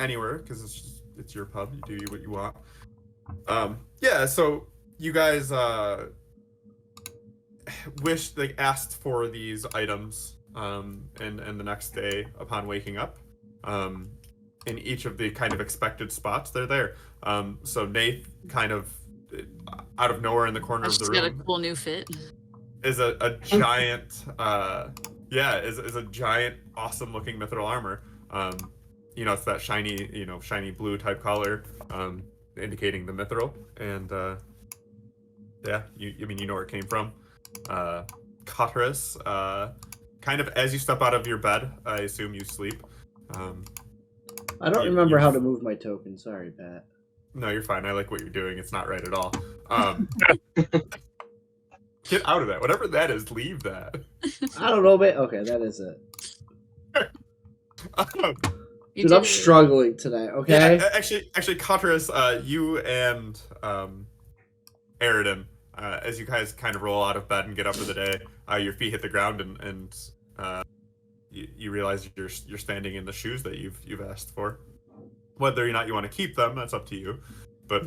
anywhere because it's your pub. You do what you want. Yeah. So you guys asked for these items and the next day upon waking up. In each of the kind of expected spots, they're there. So Nath kind of out of nowhere in the corner I of the just got a room cool new fit. is a giant is a giant awesome looking mithril armor. It's that shiny blue type color, indicating the mithril. And you know where it came from. Cotterus, kind of as you step out of your bed, I assume you sleep. I don't remember how to move my token. Sorry, Pat. No, you're fine. I like what you're doing. It's not right at all. Get out of that. Whatever that is, leave that. I don't know, man. Okay, that is it. You Dude, I'm struggling today, okay? Yeah, actually, Cotterus, you and Aridin, as you guys kind of roll out of bed and get up for the day, your feet hit the ground and you realize you're standing in the shoes that you've asked for. Whether or not you want to keep them, that's up to you. But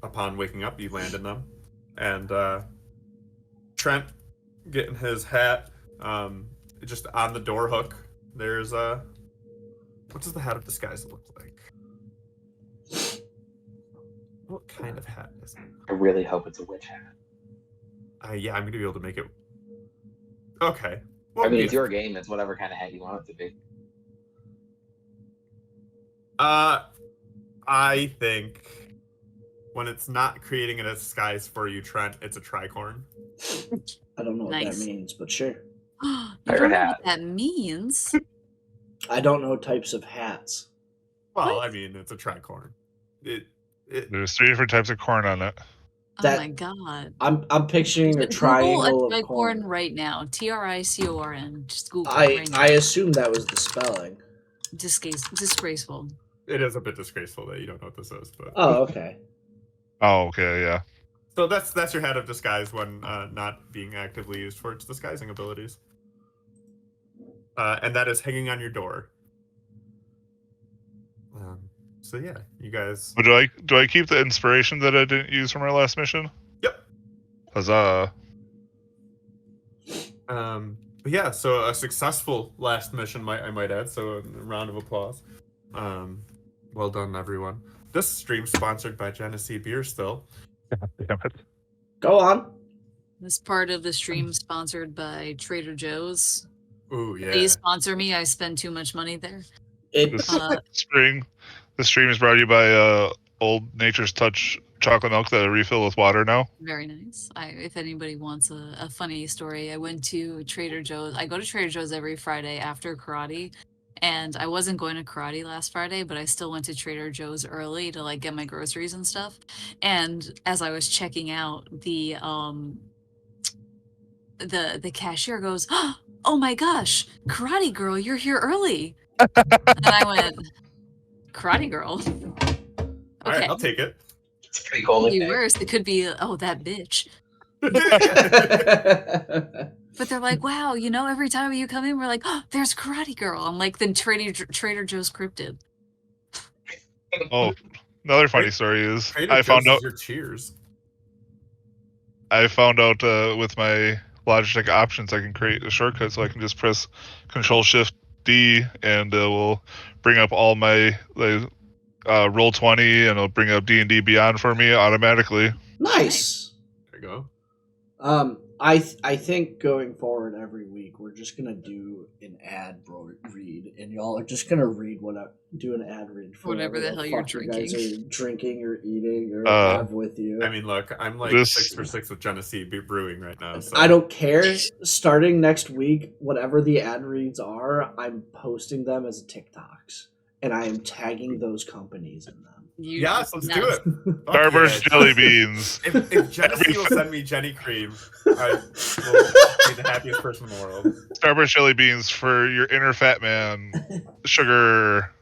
upon waking up, you land in them. And Trent getting his hat, just on the door hook, there's what does the hat of disguise look like? What kind of hat is it? I really hope it's a witch hat. Yeah, I'm gonna be able to make it. Okay. Well, I mean, it's your game. It's whatever kind of hat you want it to be. I think when it's not creating a disguise for you, Trent, it's a tricorn. I don't know what that means, but sure. You don't know what that means? I don't know types of hats. Well, What? I mean, it's a tricorn. There's 3 different types of corn on it. Oh my god. I'm picturing a Google triangle a of corn. tricorn right now. TRICORN. Just Google I assumed that was the spelling. Disgraceful. It is a bit disgraceful that you don't know what this is, but Oh, okay. Oh, okay, yeah. So that's your hat of disguise when not being actively used for its disguising abilities. And that is hanging on your door. So yeah, you guys. But do I keep the inspiration that I didn't use from our last mission? Yep. Huzzah. But yeah, so a successful last mission, I might add. So a round of applause. Well done, everyone. This stream sponsored by Genesee Beer still. Damn it. Go on. This part of the stream sponsored by Trader Joe's. Ooh, yeah. Please sponsor me. I spend too much money there. The stream is brought to you by Old Nature's Touch chocolate milk that I refill with water now. Very nice. If anybody wants a funny story, I went to Trader Joe's. I go to Trader Joe's every Friday after karate. And I wasn't going to karate last Friday, but I still went to Trader Joe's early to get my groceries and stuff. And as I was checking out, the cashier goes, "Oh my gosh, Karate Girl, you're here early." And I went, "Karate Girl? Okay. All right, I'll take it. It's pretty cool. Could be worse. It could be, oh, that bitch." But they're like, "Wow, every time you come in, we're like, oh, there's Karate Girl." I'm like, then Trader Joe's cryptid. Oh, another funny story is Trader I found Joe's out. is your cheers. I found out with my Logitech options, I can create a shortcut, so I can just press Control-Shift-D, and it will bring up all my Roll20, and it'll bring up D&D Beyond for me automatically. Nice. There you go. I think going forward every week we're just gonna do an ad read, and y'all are just gonna do an ad read for whatever the hell you're you guys are drinking or eating or have with you. I mean, look, I'm like 6 for 6 with Genesee Brewing right now. So. I don't care. Starting next week, whatever the ad reads are, I'm posting them as TikToks, and I am tagging those companies in them. Yes, let's do it. Starburst jelly beans. If Genesee will send me Jenny Cream, I will be the happiest person in the world. Starburst jelly beans for your inner fat man. Sugar.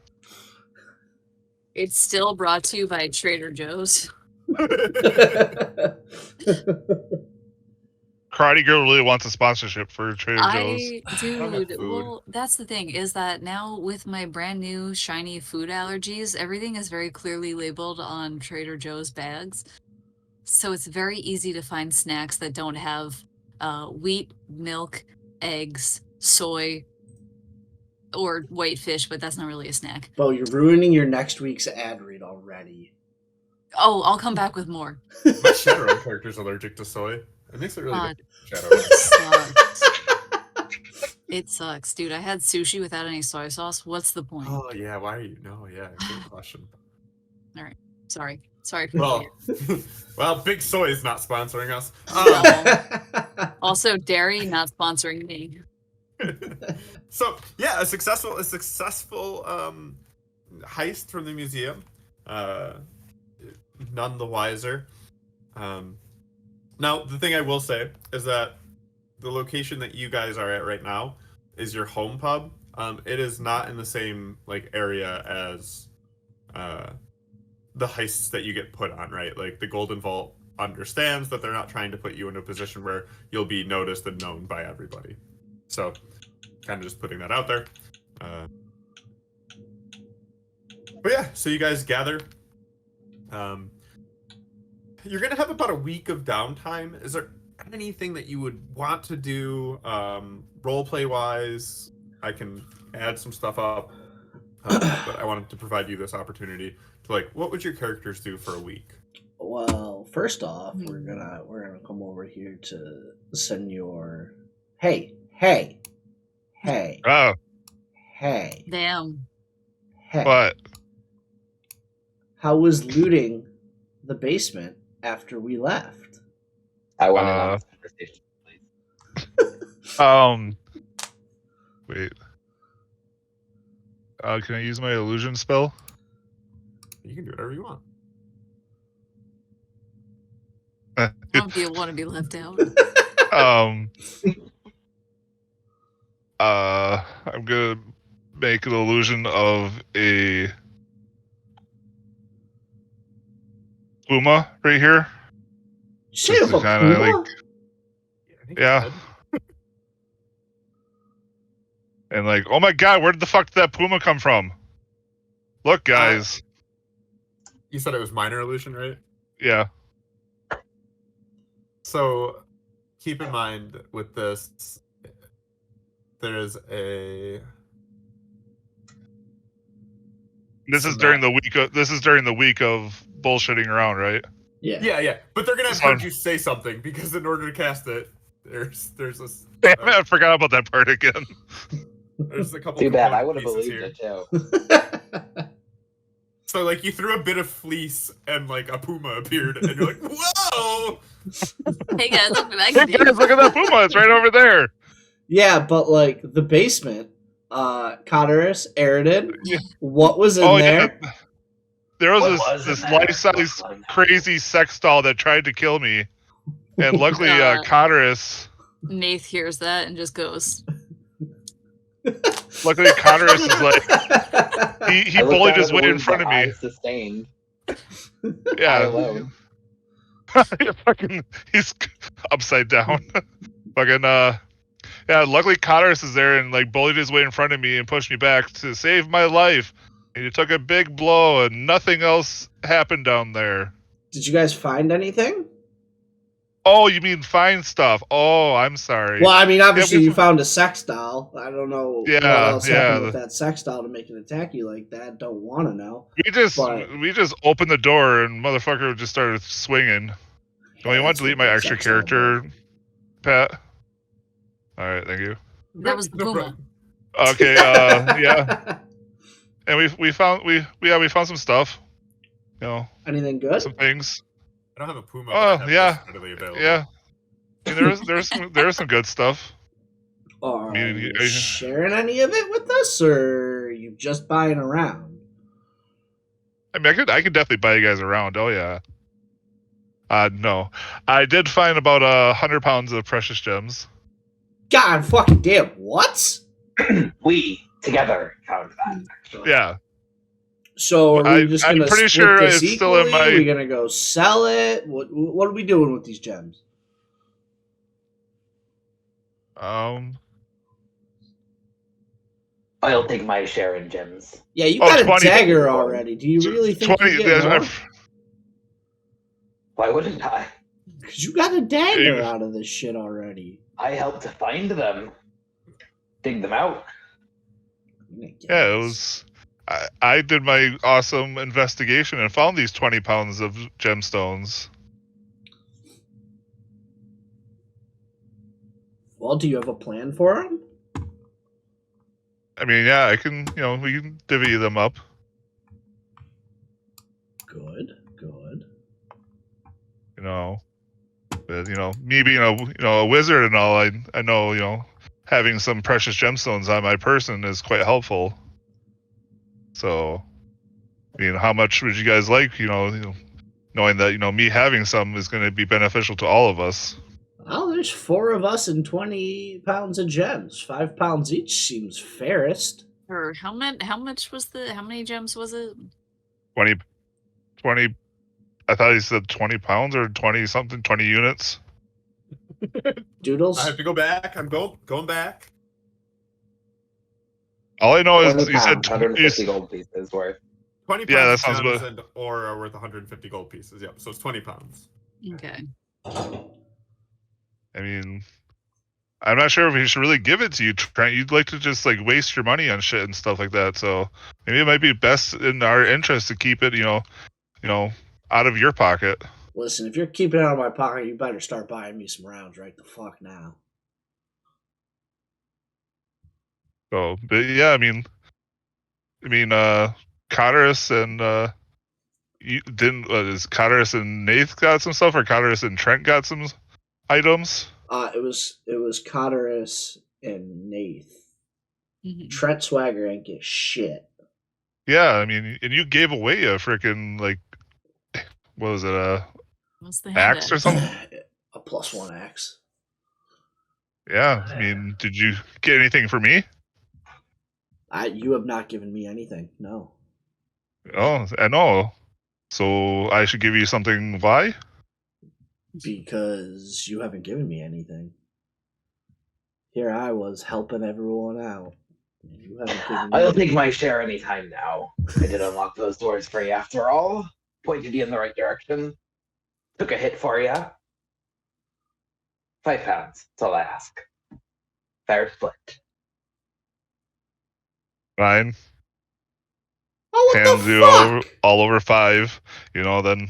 It's still brought to you by Trader Joe's. Karate karate girl really wants a sponsorship for Trader Joe's. don't have Dude, food. well, that's the thing is that now with my brand new shiny food allergies, everything is very clearly labeled on Trader Joe's bags. So it's very easy to find snacks that don't have wheat, milk, eggs, soy, or white fish, but that's not really a snack. Bo, you're ruining your next week's ad read already. Oh, I'll come back with more. My Shadowrun character's allergic to soy. It makes it really God. difficult. It sucks. It sucks, dude. I had sushi without any soy sauce. What's the point? Oh yeah, why are you? No, yeah, good question. Sorry for Well, you. well, Big Soy is not sponsoring us. Also, dairy not sponsoring me. So yeah, a successful heist from the museum. None the wiser. Now the thing I will say is that the location that you guys are at right now is your home pub. It is not in the same like area as the heists that you get put on, right? Like the Golden Vault understands that they're not trying to put you in a position where you'll be noticed and known by everybody. So kind of just putting that out there. But yeah, so you guys gather. You're gonna have about a week of downtime. Is there anything that you would want to do role play wise? I can add some stuff up, but I wanted to provide you this opportunity to like, what would your characters do for a week? Well, first off, we're gonna come over here to Senor. Hey. Oh, Damn. Hey. what? How was looting the basement after we left? I want to know this conversation, please. Wait. Can I use my illusion spell? You can do whatever you want. I don't want to be left out. I'm gonna make an illusion of a Puma right here. Say Just of to a kinda, Puma? like- I think Yeah. go ahead. And like, oh my god, where did the fuck did that Puma come from? Look, guys. You said it was minor illusion, right? Yeah. So keep in mind with this, there's a. This is during the week of bullshitting around, right? Yeah. Yeah, but they're gonna have This one- heard you say something because in order to cast it, there's this. Damn it, I forgot about that part again. There's a couple. Too bad. I component would have pieces believed here. it too. So like you threw a bit of fleece and like a puma appeared and you're like, whoa! Hey guys, look what I Hey can do. guys, look at that Puma, it's right over there. Yeah, but like the basement, Coterus, Eridan, Yeah. what was in Oh, there? yeah. There was What was in this there? life-size crazy sex doll that tried to kill me. And luckily, Coterus Nath hears that and just goes, Luckily, Coterus is like he I looked bullied at his it way in with front of my me. eyes Sustained. I Yeah, alone. he's upside down. Fucking yeah. Luckily, Coterus is there and like bullied his way in front of me and pushed me back to save my life. And he took a big blow, and nothing else happened down there. Did you guys find anything? Oh, you mean find stuff? Oh, I'm sorry. Well, I mean, obviously we- you found a sex doll. I don't know what Yeah, else yeah, happened with that sex doll to make it attack you like that. Don't want to know. But- we just opened the door and motherfucker just started swinging. Do you want to delete my extra Sex doll, character, Pat? All right, thank you. that was the No Puma. problem. Okay, yeah, and we found some stuff. You know, Anything good? some things. I don't have a puma. Oh, but I have yeah. this readily available. Yeah, I mean, there was some good stuff. Are mean, you I- sharing any of it with us, or are you just buying around? I mean, I could definitely buy you guys around. Oh yeah. No, I did find about 100 pounds of precious gems. God fucking damn! What? We together found that. Actually. Yeah, So are we just I'm gonna pretty split sure this it's still in equally? my- Are we gonna go sell it? What are we doing with these gems? I'll take my share in gems. Yeah, you Oh, got a 20. dagger already. Do you really think 20. you get more? Why wouldn't I? Because you got a dagger out of this shit already. I helped to find them. Dig them out. Yeah, it was. I did my awesome investigation and found these 20 pounds of gemstones. Well, do you have a plan for them? I mean, yeah, I can, we can divvy them up. Good, good. But, me being a wizard and all, I know, having some precious gemstones on my person is quite helpful. So, I mean, how much would you guys like, knowing that, me having some is going to be beneficial to all of us? Well, there's 4 of us and 20 pounds of gems. 5 pounds each seems fairest. Or how much was how many gems was it? 20, I thought he said 20 pounds or 20 something, 20 units. Doodles? I have to go back. I'm going back. All I know is 20 you said pounds, 150 gold pieces worth. 20 pounds Yeah, that of sounds gems good. or are worth 150 gold pieces. Yep, so it's 20 pounds. Okay. I mean, I'm not sure if we should really give it to you, Trent. You'd like to just like waste your money on shit and stuff like that. So maybe it might be best in our interest to keep it, out of your pocket. Listen, if you're keeping it out of my pocket, you better start buying me some rounds right the fuck now. So, but yeah, I mean, Cotterus and you didn't. Is Cotterus and Nath got some stuff, or Cotterus and Trent got some items? It was Cotterus and Nath. Mhm. Trent Swagger ain't get shit. Yeah, I mean, and you gave away a freaking what was it, What's the axe hand or at? something? A +1 axe. Yeah, I mean, did you get anything for me? You have not given me anything. No. Oh, I know. So I should give you something. Why? Because you haven't given me anything. Here I was helping everyone out. You haven't given me I'll take my share anytime now. I did unlock those doors for you after all. Pointed you in the right direction. Took a hit for you. 5 pounds. That's all I ask. Fair split. Fine. Oh, what Hands the you fuck? all over 5. Then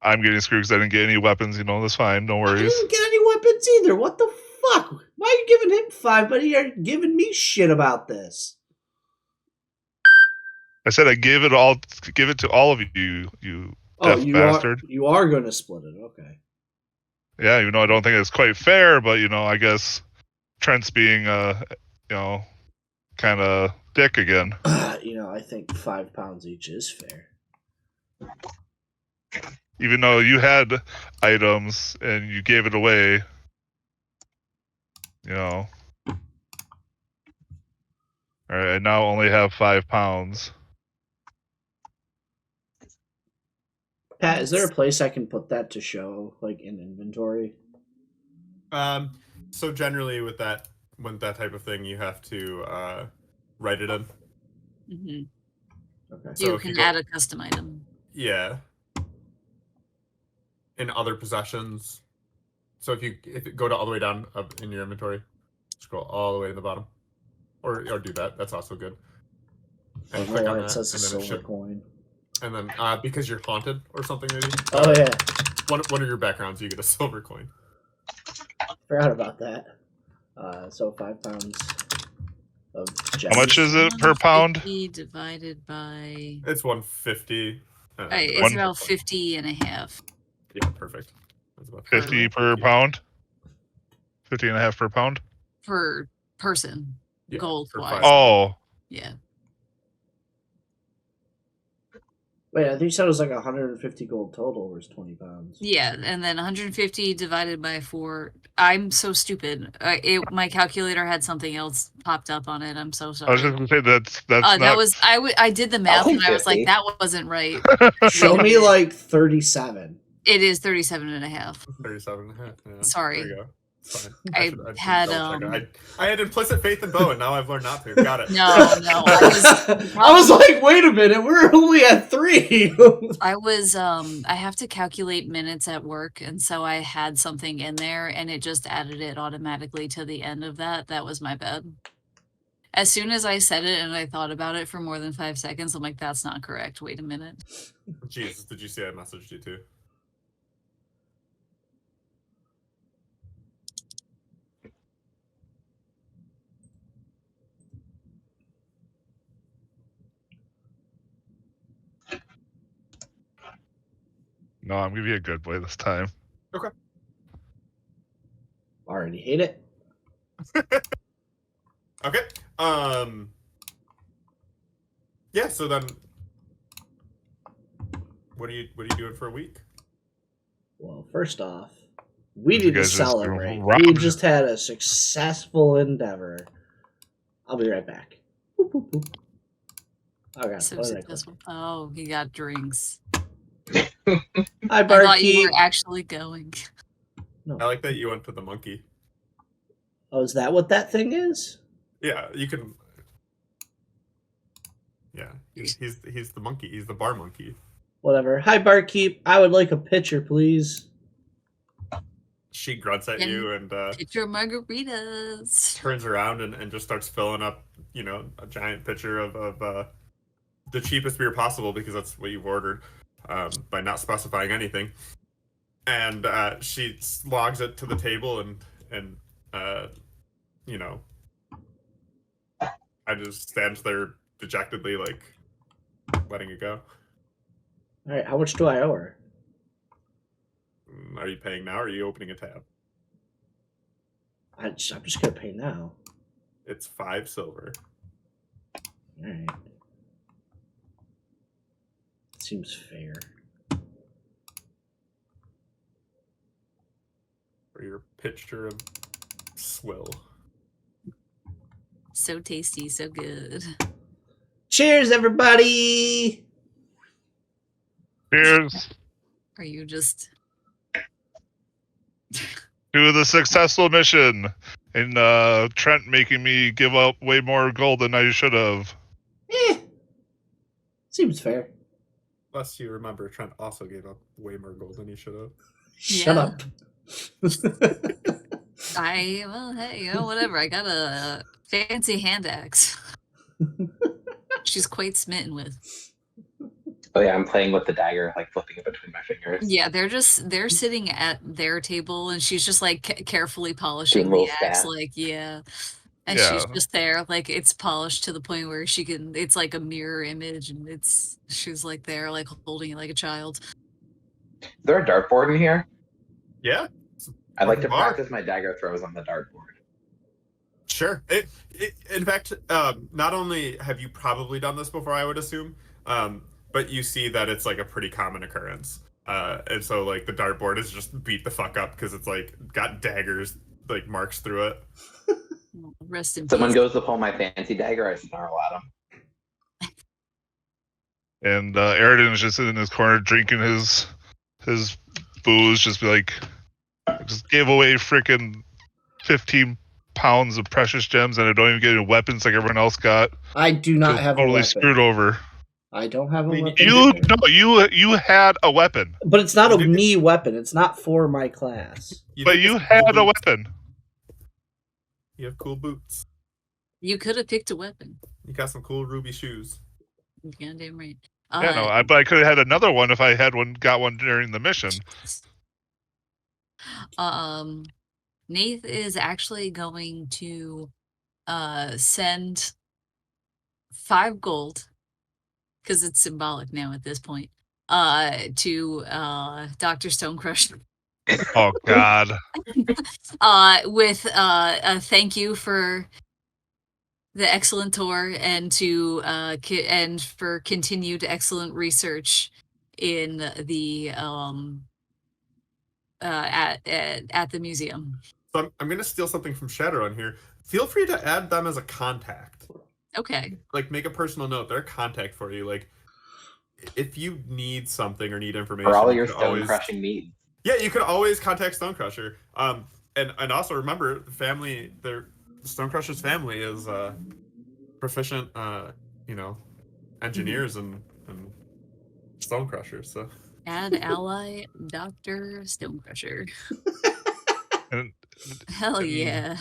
I'm getting screwed because I didn't get any weapons. That's fine. No I worries. didn't get any weapons either. What the fuck? Why are you giving him 5, but you're giving me shit about this? I said I give it to all of you. You Oh, deaf bastard. you are going to split it. Okay. Yeah, even though I don't think it's quite fair, but I guess Trent's being kind of dick again. I think 5 pounds each is fair. Even though you had items and you gave it away, All right, I now only have 5 pounds. Pat, is there a place I can put that to show, like in inventory? So generally with that type of thing, you have to write it in. Mm-hmm. Okay. So You if can you go- add a custom item. Yeah. In other possessions. So if you go to all the way down up in your inventory, scroll all the way to the bottom, or do that. That's also good. And click on It that, says a and then it silver should. coin. And then because you're haunted or something, maybe. Oh yeah, One of your backgrounds, you get a silver coin. forgot about that. So 5 pounds of gems. How much is it per pound? 150 divided by. It's 150. It's about 50 and a half. Yeah, perfect. That's about 50 per pound? 50 and a half per pound? Per person. Yeah, Gold for wise. 5. Oh, Yeah. Wait, I think you said it was like 150 gold total was 20 pounds. Yeah, and then 150 divided by 4. I'm so stupid. My calculator had something else popped up on it. I'm so I was sorry. just gonna say that's That not. was I did the math think and I was like 50. that wasn't right. Show me like 37. It is 37 and a half. 37 and a half. Yeah. Sorry. There you go. It's fine. I should had double check it. I had implicit faith in Bo, and now I've learned not to. Got it. no, I was like, wait a minute, we're only at 3. I have to calculate minutes at work, and so I had something in there, and it just added it automatically to the end of that. That was my bad. As soon as I said it and I thought about it for more than 5 seconds, I'm like, that's not correct. Wait a minute. Jesus, did you see I messaged you too? No, I'm gonna be a good boy this time. Okay. Already hate it. Okay. Yeah. So then, what are you doing for a week? Well, first off, we You need to guys just celebrate. We robbed- just had a successful endeavor. I'll be right back. Boop, boop, boop. Okay. So what did I click? successful. Oh, he got drinks. Hi, I thought you Barkeep. were actually going. No. I like that you went to the monkey. Oh, is that what that thing is? Yeah, you can. Yeah, he's the monkey. He's the bar monkey. Whatever. Hi, Barkeep. I would like a pitcher, please. She grunts at you and Pitcher margaritas. turns around and just starts filling up, a giant pitcher of the cheapest beer possible because that's what you've ordered, by not specifying anything. And she logs it to the table and I just stands there dejectedly, like letting it go. All right. How much do I owe her? Are you paying now or are you opening a tab? I'm just gonna pay now. It's 5 silver. All right. Seems fair. For your pitcher of swill. So tasty, so good. Cheers, everybody! Cheers Are you just to the successful mission, and Trent making me give up way more gold than I should have. Seems fair. Lest you remember, Trent also gave up way more gold than he should have. Shut Yeah. up. hey, whatever. I got a fancy hand axe. She's quite smitten with. Oh yeah, I'm playing with the dagger, like flipping it between my fingers. Yeah, they're sitting at their table, and she's just like carefully polishing Doing the little axe, stab. like yeah. And Yeah. she's just there, like it's polished to the point where she can. It's like a mirror image, and she's like there, like holding it like a child. Is there a dartboard in here? Yeah. I'd like to Bar. practice my dagger throws on the dartboard. Sure. In fact, not only have you probably done this before, I would assume, but you see that it's like a pretty common occurrence. And so like the dartboard is just beat the fuck up because it's like got daggers like marks through it. Rest in Someone peace. goes to pull my fancy dagger, I snarl at him. And Aridin is just in his corner drinking his booze, just be like, I just gave away freaking 15 pounds of precious gems, and I don't even get any weapons like everyone else got. I do not Feel have a totally weapon. screwed over. I don't have a mean, weapon. You either. you had a weapon, But it's not a You did- me weapon. It's not for my class. but did you get some cool had a boots. weapon. You have cool boots. You could have picked a weapon. You got some cool ruby shoes. You're goddamn right. Yeah, no, but I could have had another one if I had got one during the mission. Nath is actually going to send 5 gold, because it's symbolic now at this point, to Dr. Stonecrush, Oh God. with a thank you for the excellent tour and to and for continued excellent research in the at the museum. So I'm gonna steal something from Shadowrun here. Feel free to add them as a contact. Okay. Like make a personal note. They're a contact for you. Like if you need something or need information, For all you your could stone always- crushing needs. Yeah, you could always contact Stonecrusher. and also remember the family. The Stonecrusher's family is proficient, engineers and Stonecrushers. So Add ally Dr. Stonecrusher. And, Hell and yeah.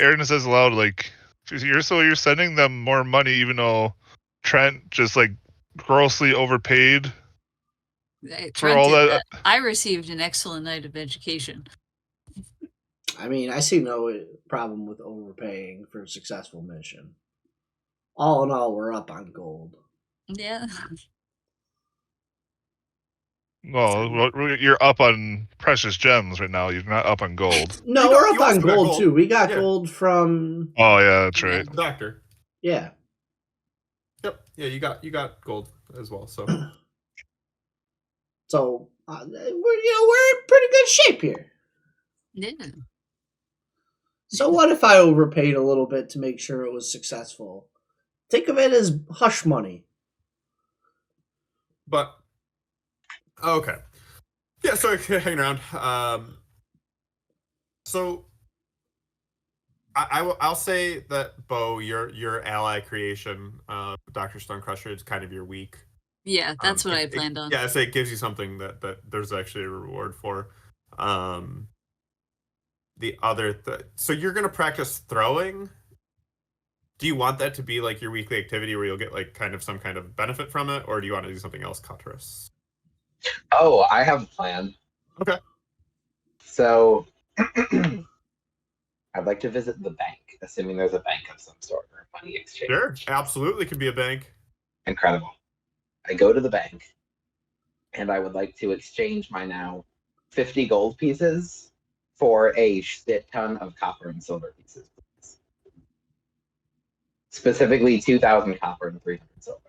Aaron says aloud, like, you're sending them more money, even though Trent just like grossly overpaid for Trent all did that. that. I received an excellent night of education. I mean, I see no problem with overpaying for a successful mission. All in all, we're up on gold. Yeah. Well, you're up on precious gems right now. You're not up on gold. No, You we're up also on got gold, gold. too. We got Yeah. gold from Oh yeah, that's Yeah. right. the doctor. yeah. Yep. Yeah, you got gold as well. So So we're in pretty good shape here. Yeah. So what if I overpaid a little bit to make sure it was successful? Think of it as hush money. but okay. Yeah, so hanging around. So I'll say that Bo, your ally creation, Dr. Stonecrusher, is kind of your week. Yeah, that's what I It- planned on. Yeah, so it gives you something that there's actually a reward for. The other so you're gonna practice throwing. Do you want that to be like your weekly activity where you'll get like kind of some kind of benefit from it, or do you want to do something else, Cotterus? Oh, I have a plan. Okay. So I'd like to visit the bank, assuming there's a bank of some sort or money exchange. Sure, absolutely could be a bank. Incredible. I go to the bank, and I would like to exchange my now 50 gold pieces for a shit ton of copper and silver pieces. Specifically 2,000 copper and 300 silver.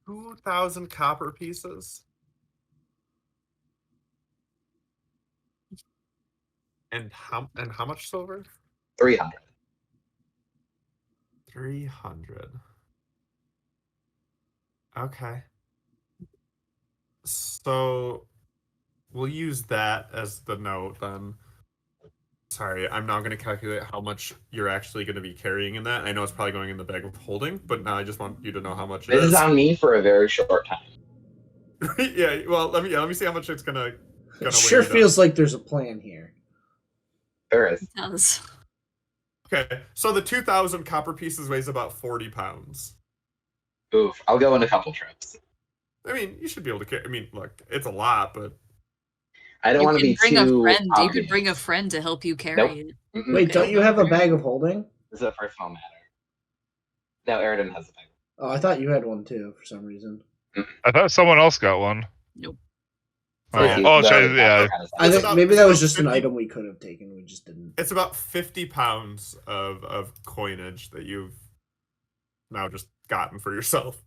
2,000 copper pieces. And how much silver? 300. 300. Okay. So we'll use that as the note then. Sorry, I'm not going to calculate how much you're actually going to be carrying in that. I know it's probably going in the bag of holding, but now I just want you to know how much it This is is. on me for a very short time. Yeah, well, let me see how much it's gonna It sure weigh you down. feels like there's a plan here. There is. It does. Okay, so the 2,000 copper pieces weighs about 40 pounds. Oof. I'll go in a couple trips. I mean, you should be able to carry. I mean, look, it's a lot, but I don't You want to can be bring too a friend. You obvious. could bring a friend to help you carry Nope. it. Mm-mm. Wait, Okay. don't you have a bag of holding? This is a personal matter. No, Eridan has a bag. Oh, I thought you had one too for some reason. I thought someone else got one. Nope. Oh, Yeah. oh, The sorry, yeah. kind of I It's think about- maybe it's that was about just an 50 item we could have taken. We just didn't. it's about 50 pounds of coinage that you've now just gotten for yourself.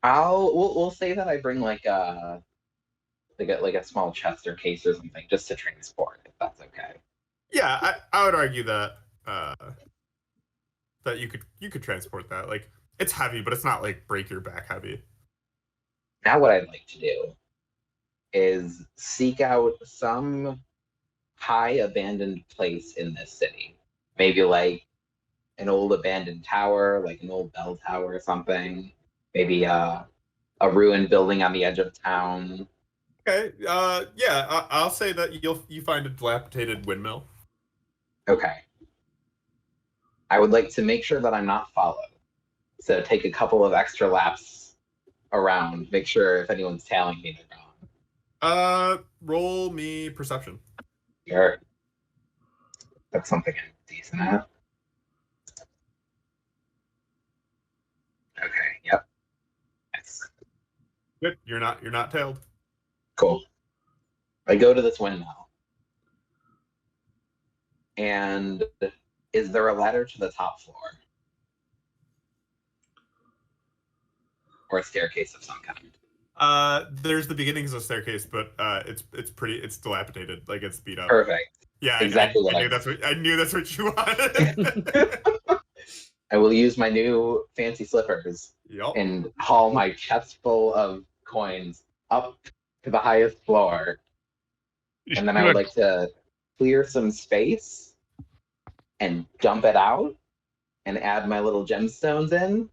We'll say that I bring like a small chest or case or something just to transport, if that's okay. Yeah, I would argue that that you could transport that. Like, it's heavy, but it's not like break your back heavy. Now what I'd like to do is seek out some high abandoned place in this city. Maybe like an old abandoned tower, like an old bell tower or something. Maybe a ruined building on the edge of town. Okay, yeah, I'll say that you find a dilapidated windmill. Okay. I would like to make sure that I'm not followed. So take a couple of extra laps around, make sure if anyone's tailing me, they're gone. Roll me perception. Sure. That's something I'm decent at. Okay, yep. Yes. Good. You're not tailed. Cool. I go to this windmill. And is there a ladder to the top floor? Or a staircase of some kind? There's the beginnings of a staircase, but it's dilapidated, like it's beat up. Perfect. Yeah, Exactly I what I knew that's what you wanted. I will use my new fancy slippers Yup. and haul my chest full of coins up to the highest floor. and then I would like to clear some space and dump it out and add my little gemstones in.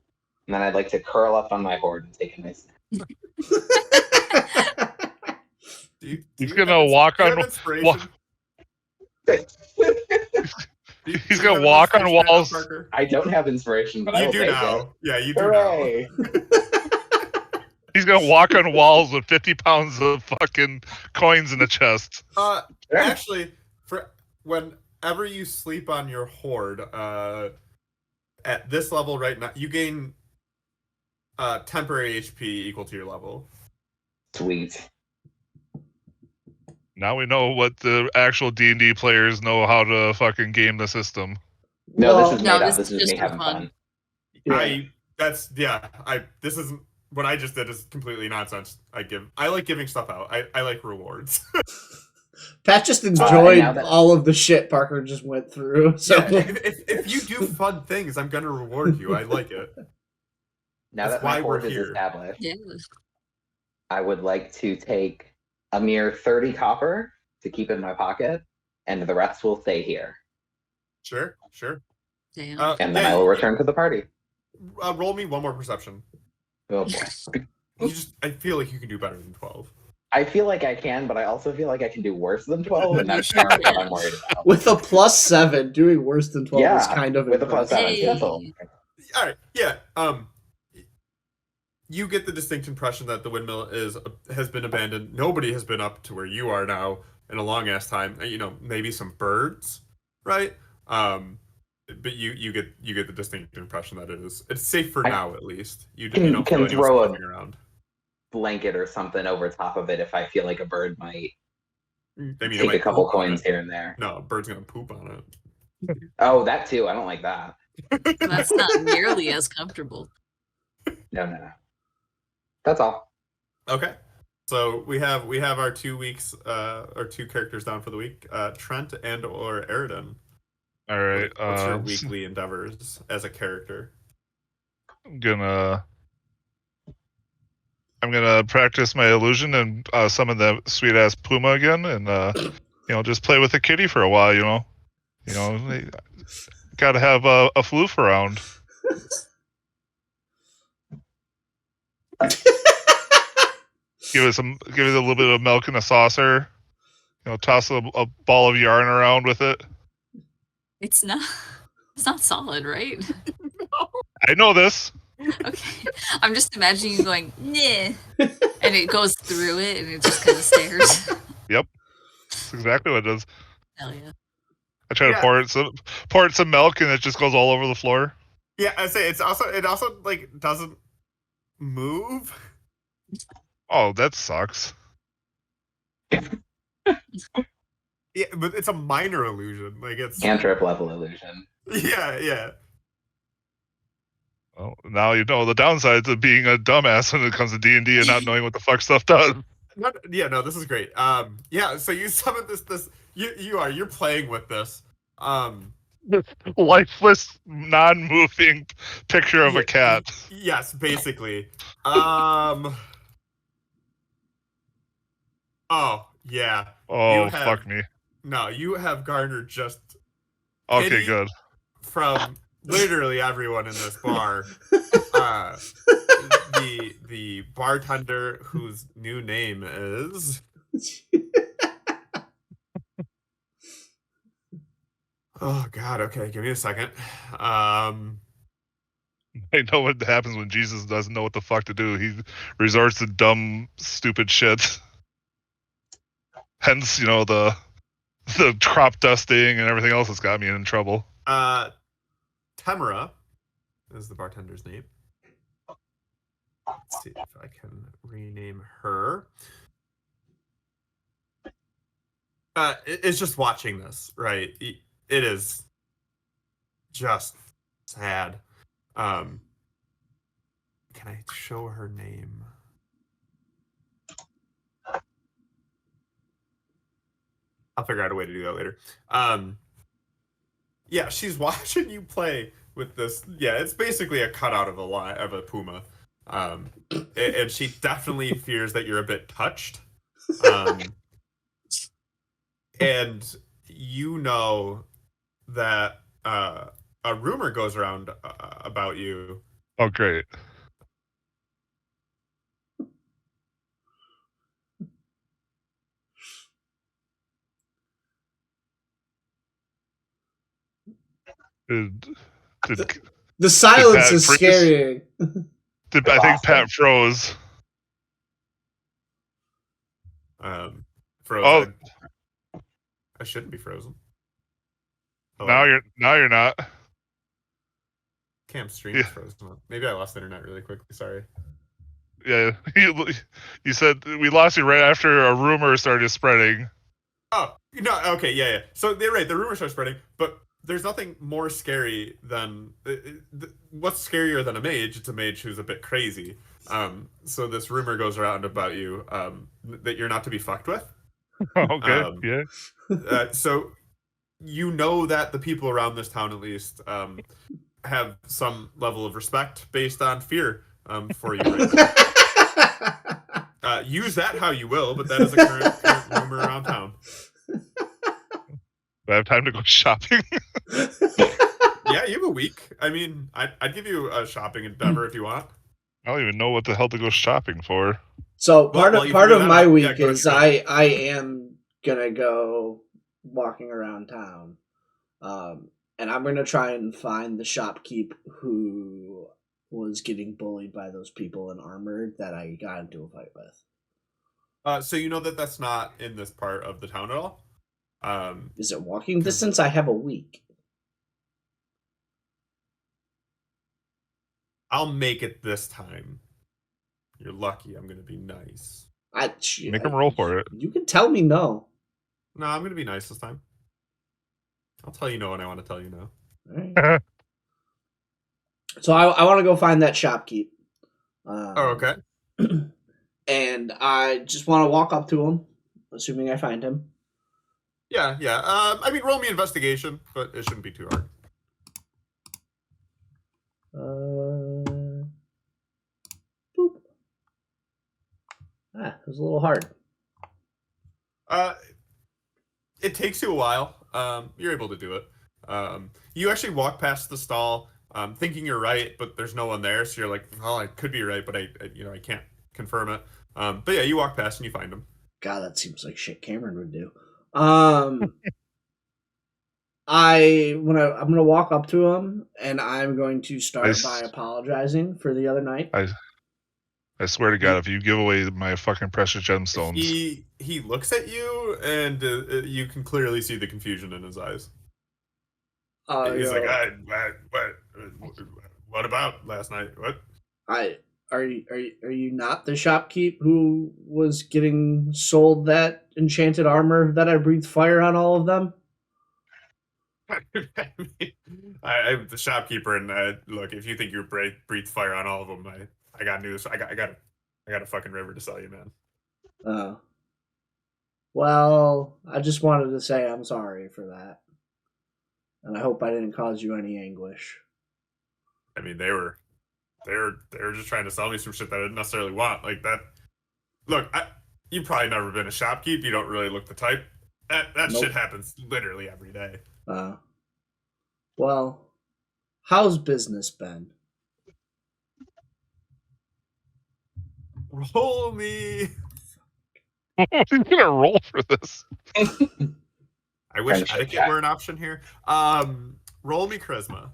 And then I'd like to curl up on my hoard and take a nice nap. He's gonna walk on. inspiration. He's gonna walk on walls. I don't have inspiration, but I will do take now. it. Yeah, you do Hooray. now. He's gonna walk on walls with 50 pounds of fucking coins in the chest. Actually, for whenever you sleep on your hoard, at this level right now, you gain temporary HP equal to your level. Sweet. Now we know what the actual D&D players know how to fucking game the system. No, this is made no, up. this This is is me just for having fun. fun. This isn't what I just did is completely nonsense. I like giving stuff out. I like rewards. Pat just enjoyed now that- all of the shit Parker just went through. So Yeah, if you do fun things, I'm gonna reward you. I like it. Now That's that my why we're hoard is here. established, Yeah. I would like to take a mere 30 copper to keep in my pocket, and the rest will stay here. Sure. Damn. And then I will return to the party. Roll me one more perception. Oh boy. I feel like you can do better than 12. I feel like I can, but I also feel like I can do worse than 12, and that's You sure part of what can. I'm worried about. with a +7, doing worse than 12 is Yeah, kind of with a plus impressive. 7. That's all. All right, yeah. You get the distinct impression that the windmill has been abandoned. Nobody has been up to where you are now in a long ass time. You know, maybe some birds, right? But you get the distinct impression that it's safe for now at least. You don't feel anyone sniffing around. Blanket or something over top of it if I feel like a bird might I mean, take a couple coins here and there. No, a bird's gonna poop on it. Oh, that too. I don't like that. That's not nearly as comfortable. No. That's all. Okay. So we have our 2 weeks, our 2 characters down for the week. Trent and or Eridan. All right. What's your weekly endeavors as a character? I'm gonna practice my illusion and summon the sweet ass puma again, and just play with the kitty for a while. Gotta have a floof around. Give it a little bit of milk in a saucer. Toss a ball of yarn around with it. It's not solid, right? I know this. Okay. I'm just imagining you going, nah. And it goes through it and it just kind of stares. Yep. That's exactly what it does. Hell yeah. I try to pour it some milk and it just goes all over the floor. Yeah, I say it also like doesn't move. Oh, that sucks. Yeah, but it's a minor illusion. Like it's Cantrip level illusion. Yeah. Well, now you know the downsides of being a dumbass when it comes to D&D and not knowing what the fuck stuff does. No, this is great. Yeah, so you summon this you're playing with this. This lifeless, non-moving picture of a cat. Yes, basically. Oh, yeah. Oh, fuck me. No, you have garnered just Okay, pity good. from literally everyone in this bar. The bartender whose new name is Oh god, okay, give me a second. I know what happens when Jesus doesn't know what the fuck to do. He resorts to dumb, stupid shit. Hence, the crop dusting and everything else that's got me in trouble. Tamara is the bartender's name. Let's see if I can rename her. It's just watching this, right? It is just sad. Can I show her name? I'll figure out a way to do that later. Yeah, she's watching you play with this. Yeah, it's basically a cutout of a puma. And she definitely fears that you're a bit touched. and you know that a rumor goes around about you. Oh, great. Did, did, The silence Pat is freeze? scary. I think Pat froze. Froze. I shouldn't be frozen. Now Hello? you're not. Cam's stream is frozen. Maybe I lost internet really quickly. Sorry. Yeah, you said we lost you right after a rumor started spreading. Oh no. Okay. Yeah. So they're right. The rumors are spreading, but there's nothing more scary than what's scarier than a mage? It's a mage who's a bit crazy. So this rumor goes around about you that you're not to be fucked with. Okay. Yeah. So you know that the people around this town, at least, have some level of respect based on fear for you right now. Use that how you will, but that is a current rumor around town. Do I have time to go shopping? Yeah, you have a week. I mean, I'd give you a shopping endeavor if you want. I don't even know what the hell to go shopping for. So part Well, you of figure that my out. week Yeah, go to is Trent. I am gonna go walking around town, and I'm gonna try and find the shopkeep who was getting bullied by those people in armor that I got into a fight with. So you know that that's not in this part of the town at all. Is it walking distance? I have a week. I'll make it this time. You're lucky. I'm gonna be nice. Make them roll for it. You can tell me no. No, I'm gonna be nice this time. I'll tell you no when I want to tell you no. All right. So I want to go find that shopkeep. Oh, okay. And I just want to walk up to him, assuming I find him. Yeah. I mean, roll me investigation, but it shouldn't be too hard. Boop. It was a little hard. It takes you a while. You're able to do it. You actually walk past the stall, thinking you're right, but there's no one there. So you're like, "Oh, I could be right, but I can't confirm it." But yeah, you walk past and you find him. God, that seems like shit Cameron would do. I'm gonna walk up to him and I'm going to start by apologizing for the other night. I swear to God, if you give away my fucking precious gemstones, he looks at you and you can clearly see the confusion in his eyes. He's like, what about last night? What? Are you not the shopkeep who was getting sold that enchanted armor that I breathed fire on all of them? I'm the shopkeeper, and look, if you think you breathed fire on all of them, I got news. I got a fucking river to sell you, man. Well, I just wanted to say I'm sorry for that, and I hope I didn't cause you any anguish. I mean, they were just trying to sell me some shit that I didn't necessarily want, like that. Look, you've probably never been a shopkeep. You don't really look the type. That nope. Shit happens literally every day. Well, how's business been? Roll me. What are you gonna roll for this? I wish etiquette were an option here. Roll me charisma.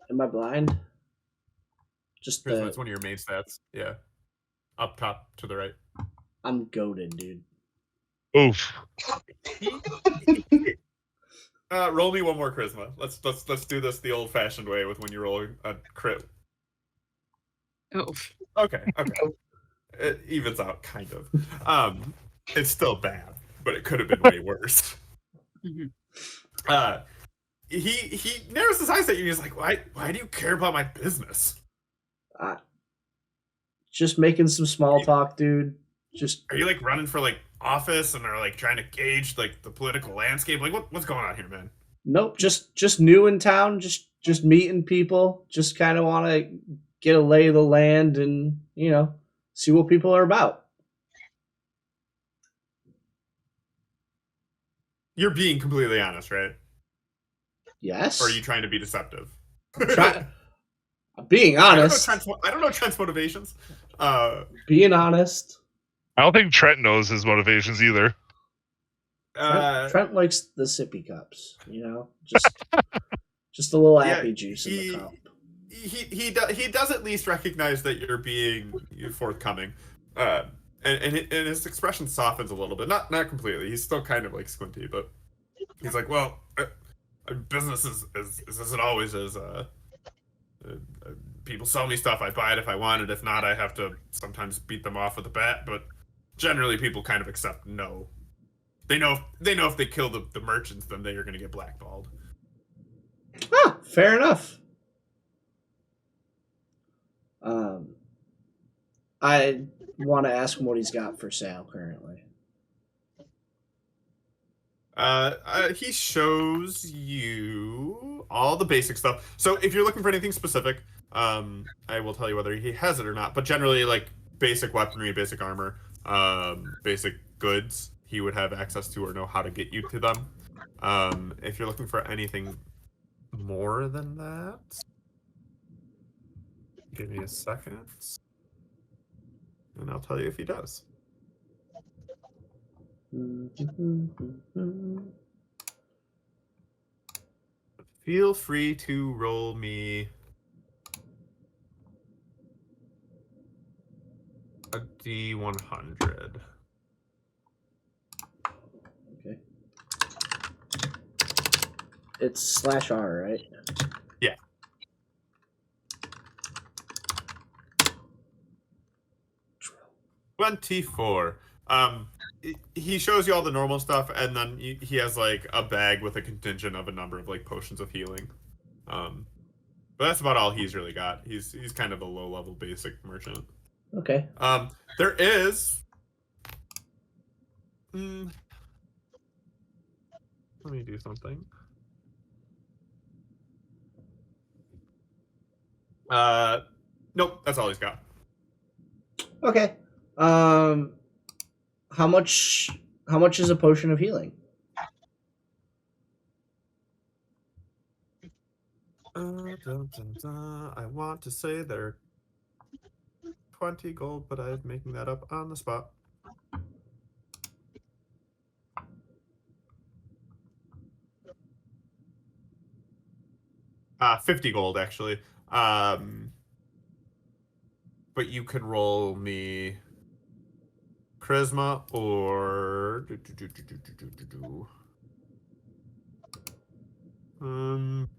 Am I blind? Just charisma. It's one of your main stats. Yeah, up top to the right. I'm goated, dude. Oof. Roll me one more charisma. Let's do this the old-fashioned way with when you roll a crit. Oof. Okay. It evens out, kind of. It's still bad, but it could have been way worse. Mm-hmm. He narrows his eyes at you. And he's like, "Why do you care about my business?" Just making some small talk, dude. Are you like running for like office and are like trying to gauge like the political landscape? Like what's going on here, man? Nope, just new in town, just meeting people, just kind of want to get a lay of the land and, See what people are about. You're being completely honest, right? Yes. Or are you trying to be deceptive? Being honest. I don't know Trent's motivations. Being honest. I don't think Trent knows his motivations either. Trent likes the sippy cups, just a little appy juice in the cup. He does at least recognize that you're being forthcoming, and his expression softens a little bit, not completely. He's still kind of like squinty, but he's like, well, business is as it always is. People sell me stuff, I buy it if I want it. If not, I have to sometimes beat them off with a bat. But generally, people kind of accept no. They know if they kill the merchants, then they are going to get blackballed. Ah, fair enough. I want to ask him what he's got for sale currently. He shows you all the basic stuff. So if you're looking for anything specific, I will tell you whether he has it or not. But generally, like basic weaponry, basic armor, basic goods, he would have access to or know how to get you to them. If you're looking for anything more than that, give me a second, and I'll tell you if he does. Feel free to roll me a D100. Okay. It's /R, right? Yeah. $24. He shows you all the normal stuff, and then he has like a bag with a contingent of a number of like potions of healing. But that's about all he's really got. He's kind of a low level basic merchant. Okay. There is. Let me do something. Nope, that's all he's got. Okay. How much is a potion of healing? I want to say they're 20 gold, but I'm making that up on the spot. $50 gold actually. But you can roll me charisma or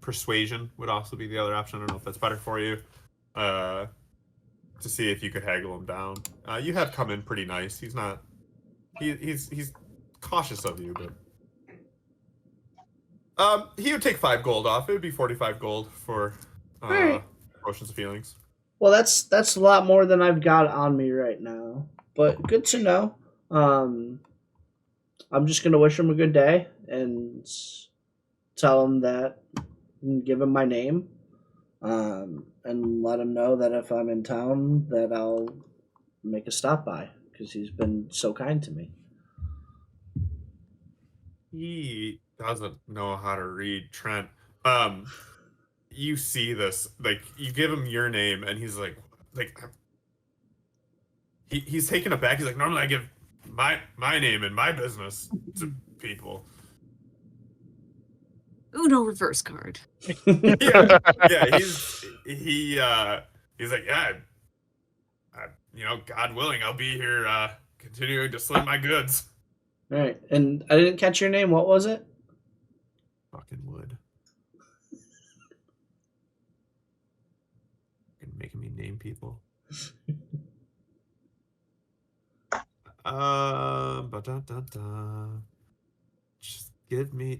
persuasion would also be the other option. I don't know if that's better for you. To see if you could haggle him down. You have come in pretty nice. He's not. He's cautious of you, but he would take 5 gold off. It would be 45 gold for Right. potions of feelings. Well, that's a lot more than I've got on me right now. But good to know. I'm just gonna wish him a good day and tell him that, and give him my name, and let him know that if I'm in town, that I'll make a stop by because he's been so kind to me. He doesn't know how to read, Trent. You see this, like you give him your name, and he's like he's taken aback. He's like, normally I give my name and my business to people. Uno reverse card. Yeah. He's like, yeah, God willing, I'll be here continuing to sling my goods. All right, and I didn't catch your name. What was it? Fucking wood. You're making me name people.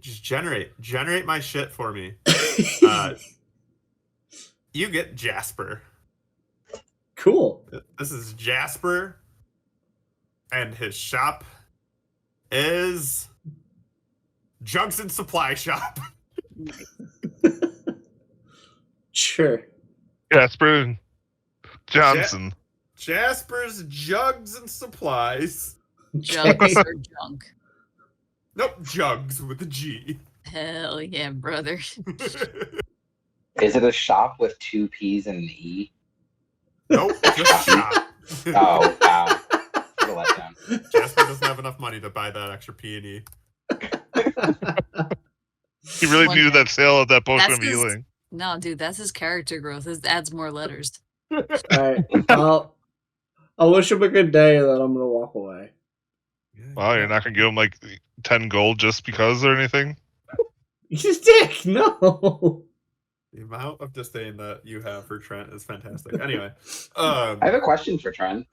Just generate my shit for me. You get Jasper. Cool. This is Jasper, and his shop is Junction Supply Shop. Sure. Jasper Johnson. Jasper's Jugs and Supplies. Jugs Okay. or junk. Nope, Jugs with a G. Hell yeah, brother. Is it a shop with 2 P's and an E? Nope, just shop. Oh, wow. What a letdown. Jasper doesn't have enough money to buy that extra P and E. He really One needed day. that sale of that potion That's of his- healing. No, dude, that's his character growth. It adds more letters. All right. I'll wish him a good day, and then I'm gonna walk away. Wow, you're not gonna give him like 10 gold just because or anything? He's a dick. No. The amount of disdain that you have for Trent is fantastic. Anyway, I have a question for Trent.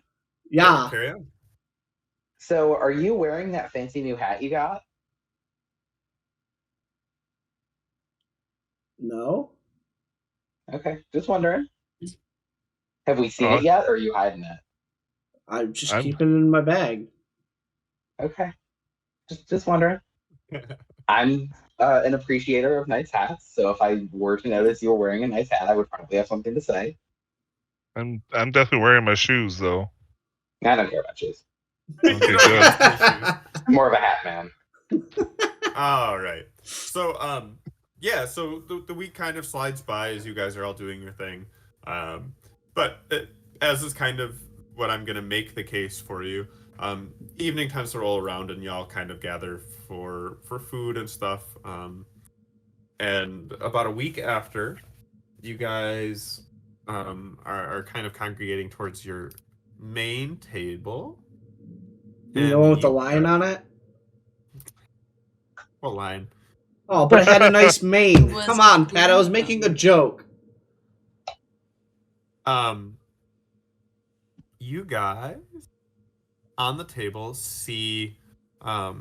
Yeah. carry on. So, are you wearing that fancy new hat you got? No. Okay, just wondering. Have we seen it yet, or are you hiding it? I'm just I'm- keeping it in my bag. Okay, just wondering. I'm an appreciator of nice hats, so if I were to notice you were wearing a nice hat, I would probably have something to say. I'm definitely wearing my shoes though. I don't care about shoes. Okay, good. More of a hat man. All right. So, yeah. So the week kind of slides by as you guys are all doing your thing. But as is kind of what I'm gonna make the case for you. Evening tends to roll around and y'all kind of gather for food and stuff. And about a week after, you guys are kind of congregating towards your main table. You know, with the lion on it. What line? Oh, but it had a nice mane. Was Come on, Pat. I was making a joke. You guys on the table see that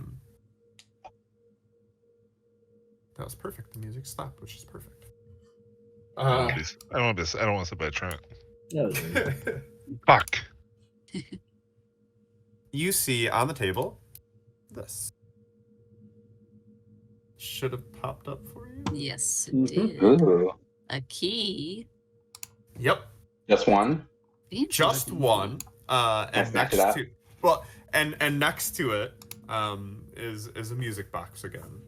was perfect. The music stopped, which is perfect. I don't want to say bad Trent. That was weird. Fuck. You see on the table this. Should have popped up for you. Yes, it Mhm. did. Ooh, A key. Yep, just one. Fancy just looking one. key. And Next to next that? to well, and next to it is a music box again.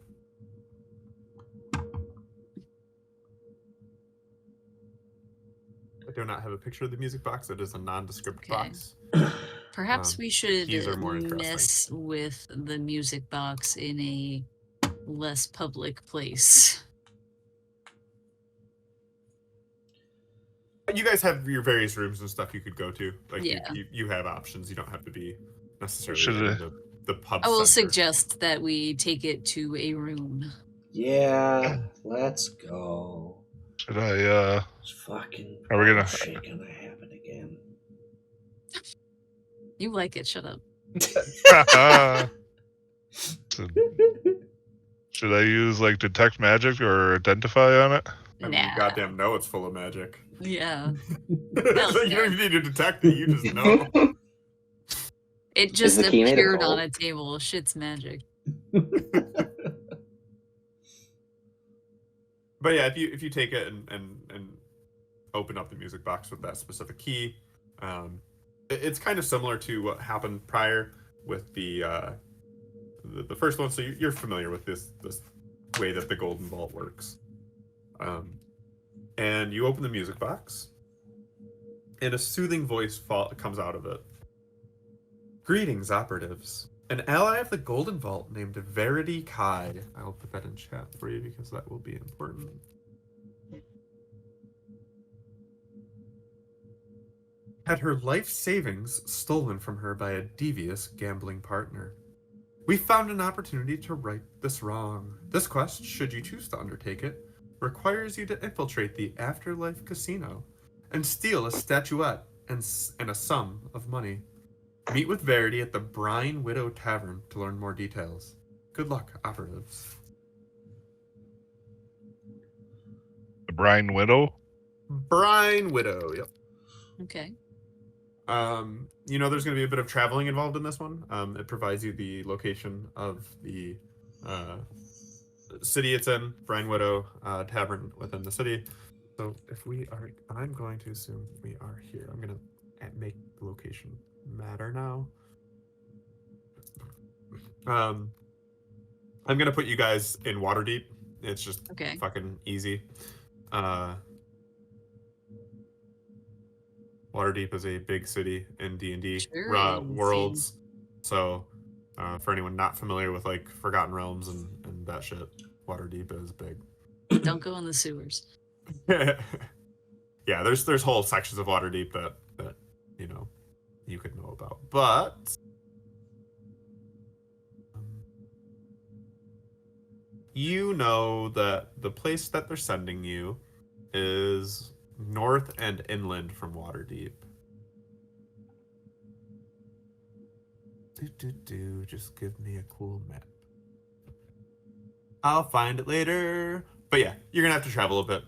I do not have a picture of the music box. It is a nondescript Okay. box. Perhaps we should keys are more interesting. mess with the music box in a less public place. You guys have your various rooms and stuff you could go to. Like Yeah. you have options. You don't have to be necessarily Should in the pub. I will center. suggest that we take it to a room. Yeah, let's go. Should I It's fucking Are we gonna- shit gonna happen again. You like it, shut up. should I use like detect magic or identify on it? I mean, Nah. you goddamn know it's full of magic. Yeah. So you don't even need to detect it. You just know. It just the key made of appeared on gold? a table. Shit's magic. But yeah, if you take it and open up the music box with that specific key, it's kind of similar to what happened prior with the first one. So you're familiar with this way that the Golden Vault works. And you open the music box, and a soothing voice comes out of it. Greetings, operatives. An ally of the Golden Vault named Verity Kai. I will put that in chat for you because that will be important. Had her life savings stolen from her by a devious gambling partner. We found an opportunity to right this wrong. This quest, should you choose to undertake it, requires you to infiltrate the Afterlife Casino and steal a statuette and a sum of money. Meet with Verity at the Brine Widow Tavern to learn more details. Good luck, operatives. The Brine Widow? Brine Widow, yep. Okay. You know there's going to be a bit of traveling involved in this one. It provides you the location of the city it's in, Brine Widow Tavern within the city. So if we are, I'm going to assume we are here. I'm going to make the location matter now. I'm gonna put you guys in Waterdeep. It's just fucking easy. Waterdeep is a big city in D&D worlds. So, for anyone not familiar with like Forgotten Realms and that shit, Waterdeep is big. Don't go in the sewers. Yeah, there's whole sections of Waterdeep that you could know about, but you know that the place that they're sending you is north and inland from Waterdeep. Just give me a cool map. I'll find it later. But yeah, you're gonna have to travel a bit.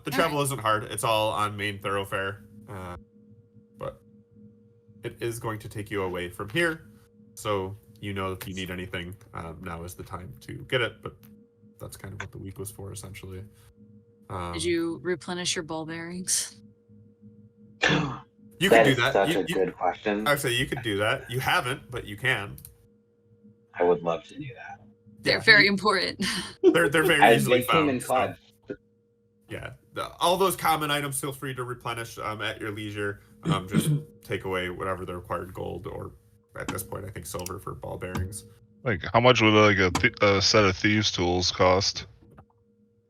The travel isn't hard. It's all on main thoroughfare. But it is going to take you away from here. So you know if you need anything, now is the time to get it. But that's kind of what the week was for, essentially. Did you replenish your ball bearings? You can do that. Such a good question. I would say you could do that. You haven't, but you can. I would love to do that. They're very important. They're very easily they came in found. clutch. So, yeah, all those common items, feel free to replenish at your leisure. Just take away whatever the required gold, or at this point, I think silver for ball bearings. Like, how much would like a set of thieves' tools cost?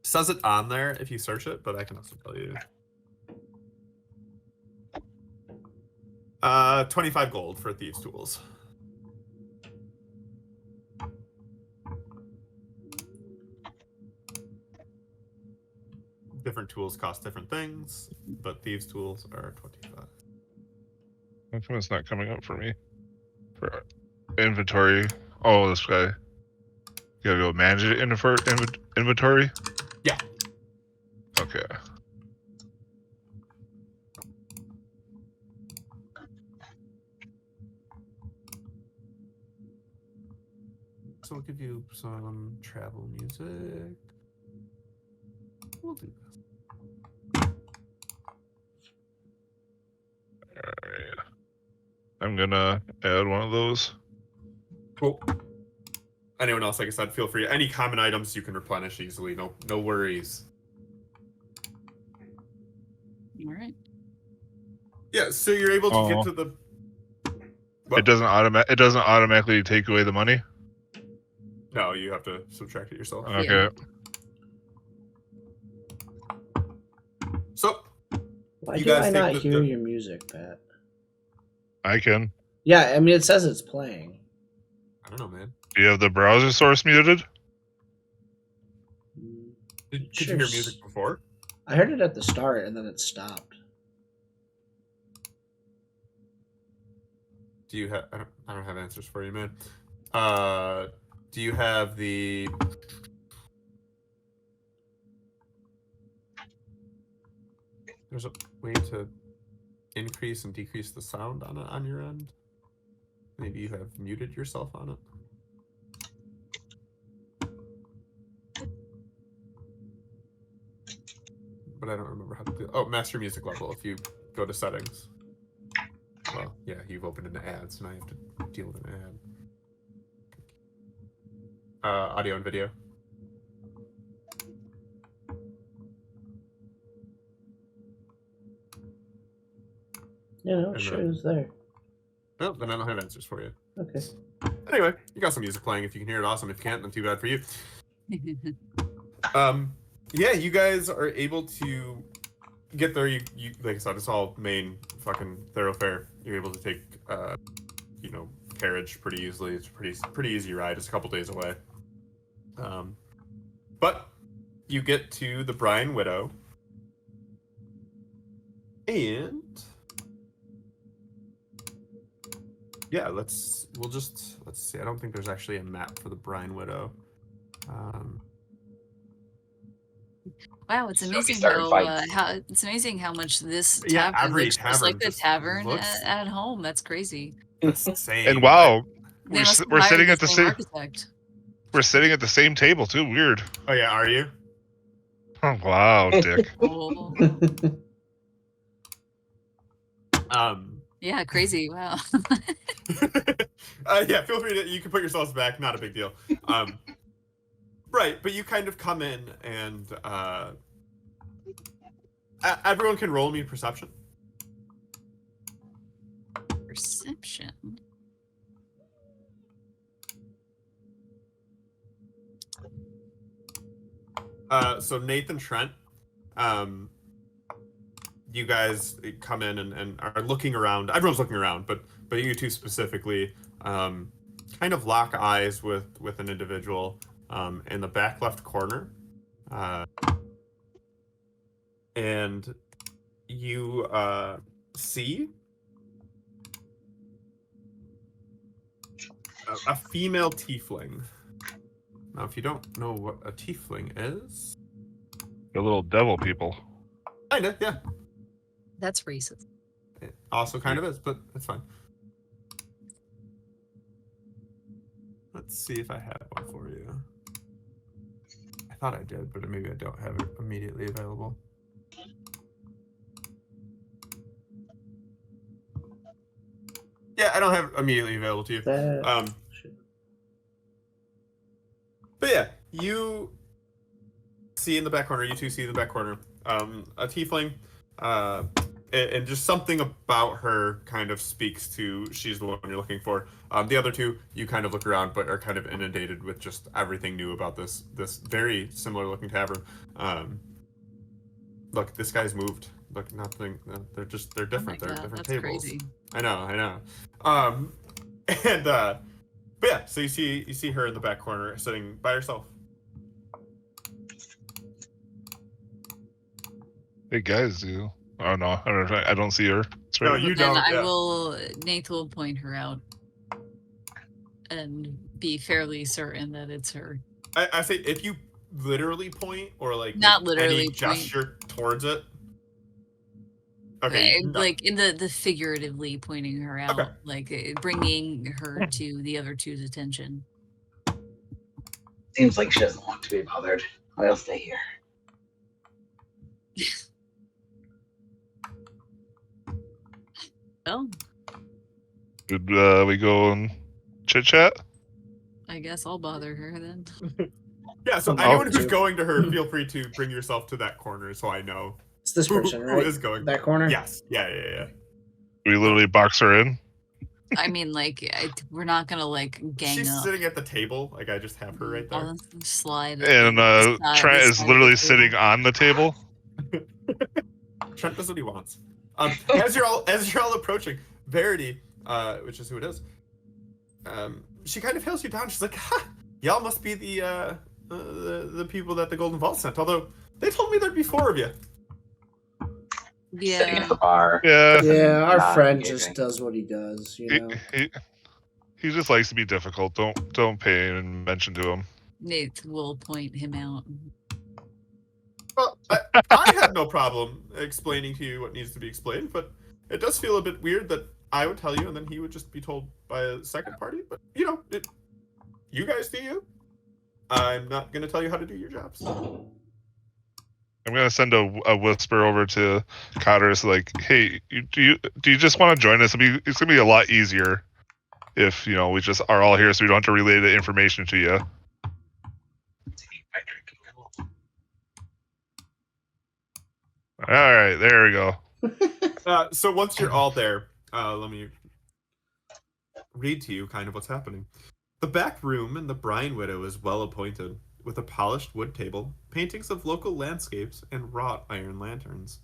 Says it on there if you search it, but I can also tell you. 25 gold for thieves' tools. Different tools cost different things, but thieves' tools are 25. How come it's not coming up for me? For inventory. Oh, this guy. You gotta go manage it inventory? Yeah. Okay. So we'll give you some travel music. We'll do this. Alright. I'm gonna add one of those. Cool. Anyone else, like I said, feel free. Any common items you can replenish easily. No worries. All right. Yeah, so you're able to get to the. It doesn't automatically take away the money. No, you have to subtract it yourself. Okay. Yeah. So. Why You do guys I think not that hear the- your music, Pat? I can. Yeah, I mean it says it's playing. I don't know, man. Do you have the browser source muted? Did you Sure. hear music before? I heard it at the start and then it stopped. Do you have? I don't have answers for you, man. Do you have the? There's a way to increase and decrease the sound on it on your end. Maybe you have muted yourself on it. But I don't remember how to do. Oh, master music level. If you go to settings. Well, yeah, you've opened an ad, so now you have to deal with an ad. Audio and video. Yeah, no, And sure then- it was there. No, then I don't have answers for you. Okay. Anyway, you got some music playing. If you can hear it, awesome. If you can't, then too bad for you. Yeah, you guys are able to get there. You like I said, it's all main fucking thoroughfare. You're able to take carriage pretty easily. It's a pretty easy ride. It's a couple days away. But you get to the Bryan Widow, and yeah, let's see. I don't think there's actually a map for the Bryan Widow. Wow, it's So we amazing started fights. how much this Yeah, tavern every looks just like tavern the just tavern looks- at home. That's crazy. That's insane. And wow, They we're, must s- have we're hired sitting at the same. architect. We're sitting at the same table too. Weird. Oh yeah, are you? Oh, wow, Dick. Oh, Yeah, crazy. Wow. Yeah, feel free to. You can put yourselves back. Not a big deal. Right, but you kind of come in and everyone can roll me perception. Perception. So Nathan, Trent, you guys come in and are looking around. Everyone's looking around, but you two specifically kind of lock eyes with an individual in the back left corner, and you see a female tiefling. Now, if you don't know what a tiefling is, The little devil people. kinda, yeah, That's racist. it also kind of is, but it's fine. Let's see if I have one for you. I thought I did, but maybe I don't have it immediately available. Yeah, I don't have it immediately available to you. But yeah, you see in the back corner, you two see in the back corner, a tiefling, and just something about her kind of speaks to she's the one you're looking for. The other two, you kind of look around, but are kind of inundated with just everything new about this very similar looking tavern. Look, this guy's moved. Look, nothing. They're different. Oh my They're God, different that's tables. crazy. I know. And but yeah, so you see her in the back corner sitting by herself. Hey guys, you. Oh no, I don't see her. It's right. No, you Then don't. I Yeah. will. Nate will point her out and be fairly certain that it's her. I say if you literally point or like Not make literally any point. gesture towards it. Okay. No. Like in the figuratively pointing her out, Okay. like bringing her to the other two's attention. Seems like she doesn't want to be bothered. I'll stay here. Well, Did we go and chit chat? I guess I'll bother her then. Yeah. So Oh, anyone who's too. going to her, feel free to bring yourself to that corner so I know It's this person, who right? is going. That corner? Yes. Yeah. Do we literally box her in? I mean, like, we're not gonna like gang She's up. sitting at the table. Like I just have her right there. I'll slide. And Trent is literally sitting on the table. Trent does what he wants. As you're all approaching, Verity, which is who it is, she kind of hails you down. She's like, "Ha! Y'all must be the people that the Golden Vault sent. Although they told me there'd be 4 of you." Sitting Yeah. at the bar. Yeah. Yeah, our Not friend engaging. just does what he does, you He, know. he just likes to be difficult. Don't pay any mention to him. Nate will point him out. Well, I have no problem explaining to you what needs to be explained, but it does feel a bit weird that I would tell you and then he would just be told by a second party. But you know, you guys do you. I'm not going to tell you how to do your jobs. I'm gonna send a whisper over to Cotter, like, hey, do you just want to join us? It's gonna be a lot easier if we just are all here, so we don't have to relay the information to you. All right, there we go. So once you're all there, let me read to you kind of what's happening. The back room in the Brine Widow is well appointed, with a polished wood table, paintings of local landscapes, and wrought iron lanterns.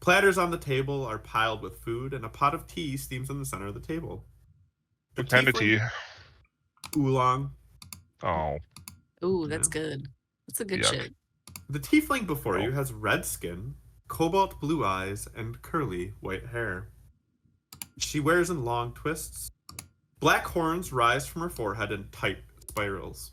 Platters on the table are piled with food, and a pot of tea steams in the center of the table. What kind of tea? Oolong. Oh, Ooh, that's Yeah. good. That's a good Yuck. shit. The tiefling before you has red skin, cobalt blue eyes, and curly white hair. She wears in long twists. Black horns rise from her forehead in tight spirals.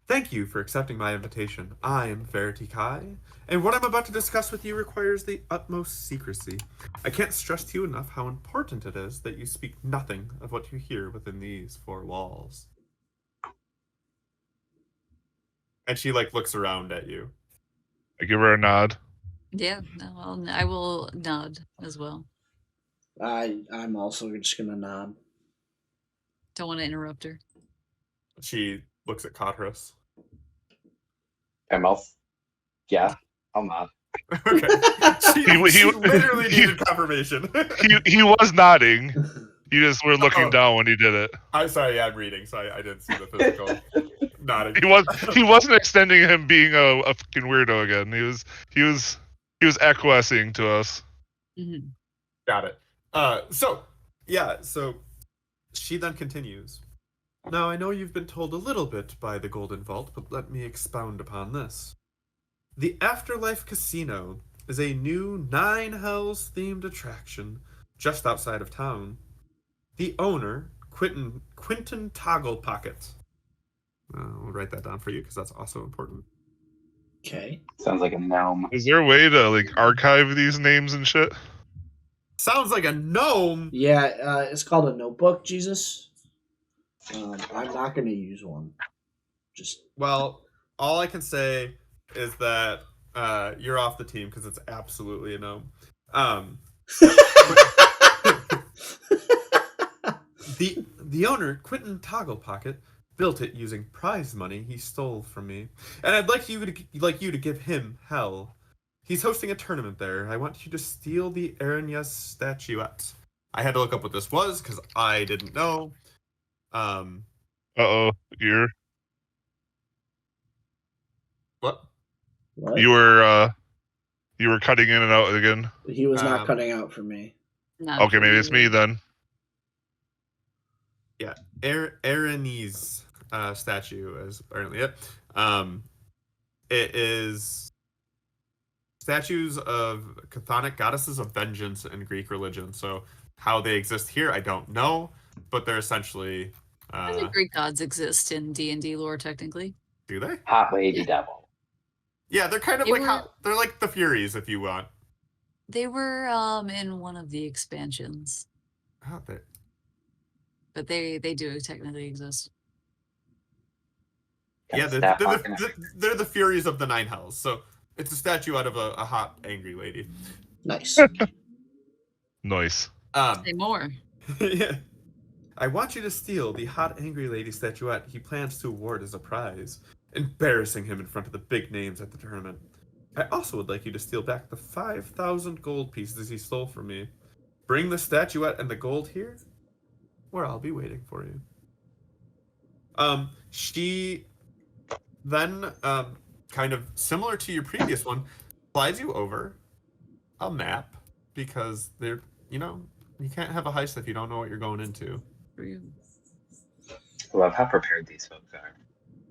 Thank you for accepting my invitation. I am Verity Kai, and what I'm about to discuss with you requires the utmost secrecy. I can't stress to you enough how important it is that you speak nothing of what you hear within these 4 walls. And she looks around at you. I give her a nod. Yeah, no, I will nod as well. I'm also just gonna nod. Don't want to interrupt her. She looks at Cotterus. Yeah, I'm not. Okay. She literally he- needed confirmation. he was nodding. You just were looking Oh. down when he did it. I'm sorry, I'm reading, so I didn't see the physical nodding. He wasn't extending him being a fucking weirdo again. He was acquiescing to us. Mm-hmm. Got it. So she then continues. Now, I know you've been told a little bit by the Golden Vault, but let me expound upon this. The Afterlife Casino is a new Nine Hells themed attraction just outside of town. The owner, Quentin Toggle Pocket. I'll write that down for you because that's also important. Okay. Sounds like a gnome. Is there a way to like archive these names and shit? Sounds like a gnome. Yeah, it's called a notebook, Jesus. I'm not gonna use one. Just Well, all I can say is that you're off the team because it's absolutely a gnome. The owner, Quentin Toggle Pocket, built it using prize money he stole from me, and I'd like you to give him hell. He's hosting a tournament there. I want you to steal the Aranyas statuette. I had to look up what this was because I didn't know. Uh-oh, What? what? you were cutting in and out again. He was not cutting out for me. Not Okay, for maybe you. it's me then. Yeah, Aranyas statue is apparently it. It is statues of chthonic goddesses of vengeance in Greek religion. So how they exist here, I don't know, but they're essentially. I think Greek gods exist in D&D lore, technically. Do they? Hot lady Yeah. devil. Yeah, they're kind of They like were- they're like the Furies, if you want. They were in one of the expansions, Oh, but they do technically exist. yeah, Staff walking they're the Furies of the Nine Hells. So it's a statue out of a hot, angry lady. Nice. Nice. Say more. Yeah. I want you to steal the hot, angry lady statuette he plans to award as a prize, embarrassing him in front of the big names at the tournament. I also would like you to steal back the 5,000 gold pieces he stole from me. Bring the statuette and the gold here, or I'll be waiting for you. She then, kind of similar to your previous one, slides you over a map because they're, you can't have a heist if you don't know what you're going into. True. I love how prepared these folks are.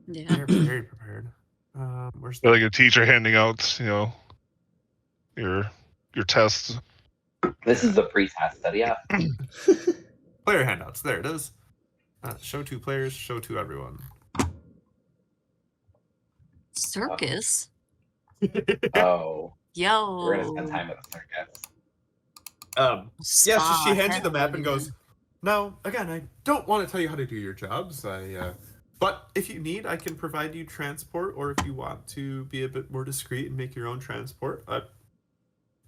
Yeah. They're very prepared. Where's They're like a teacher handing out, your tests. This is the pre-test study app. player handouts? There it is. Show to players, show to everyone. Circus? Oh, Yo. we're gonna spend time at the circus. Yeah, she hands you the Hell map and yeah. goes, "Now, again, I don't want to tell you how to do your jobs. But if you need, I can provide you transport, or if you want to be a bit more discreet and make your own transport,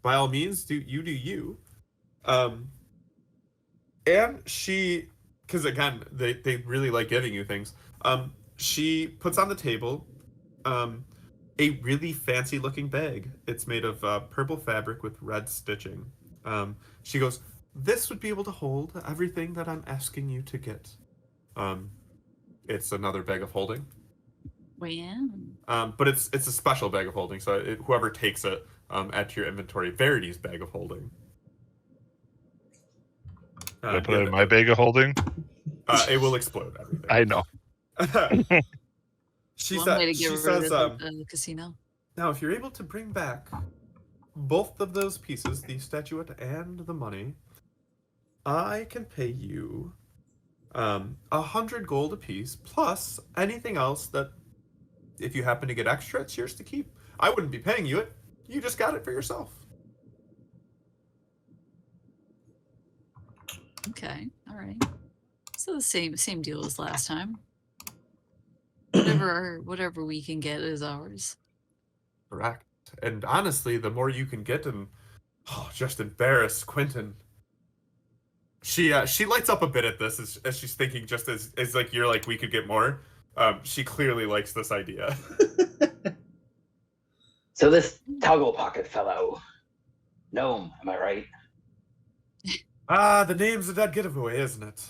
by all means, do you. And she, because again, they really like giving you things. She puts on the table, a really fancy looking bag. It's made of purple fabric with red stitching. She goes, "This would be able to hold everything that I'm asking you to get." It's another bag of holding. Wow. But it's a special bag of holding, so whoever takes it, add to your inventory Verity's bag of holding. Did I put it in my bag of holding? It will explode everything. I know. She One way to says, get rid of the casino. "Now, if you're able to bring back both of those pieces, the statuette and the money, I can pay you 100 gold apiece, plus anything else that, if you happen to get extra, it's yours to keep. I wouldn't be paying you it. You just got it for yourself." Okay. All right. So the same deal as last time. Whatever we can get is ours. Correct. And honestly, the more you can get and just embarrass Quentin, She lights up a bit at this as she's thinking, just as like you're like, we could get more. She clearly likes this idea. So this toggle pocket fellow, gnome, am I right? The name's a dead giveaway, isn't it?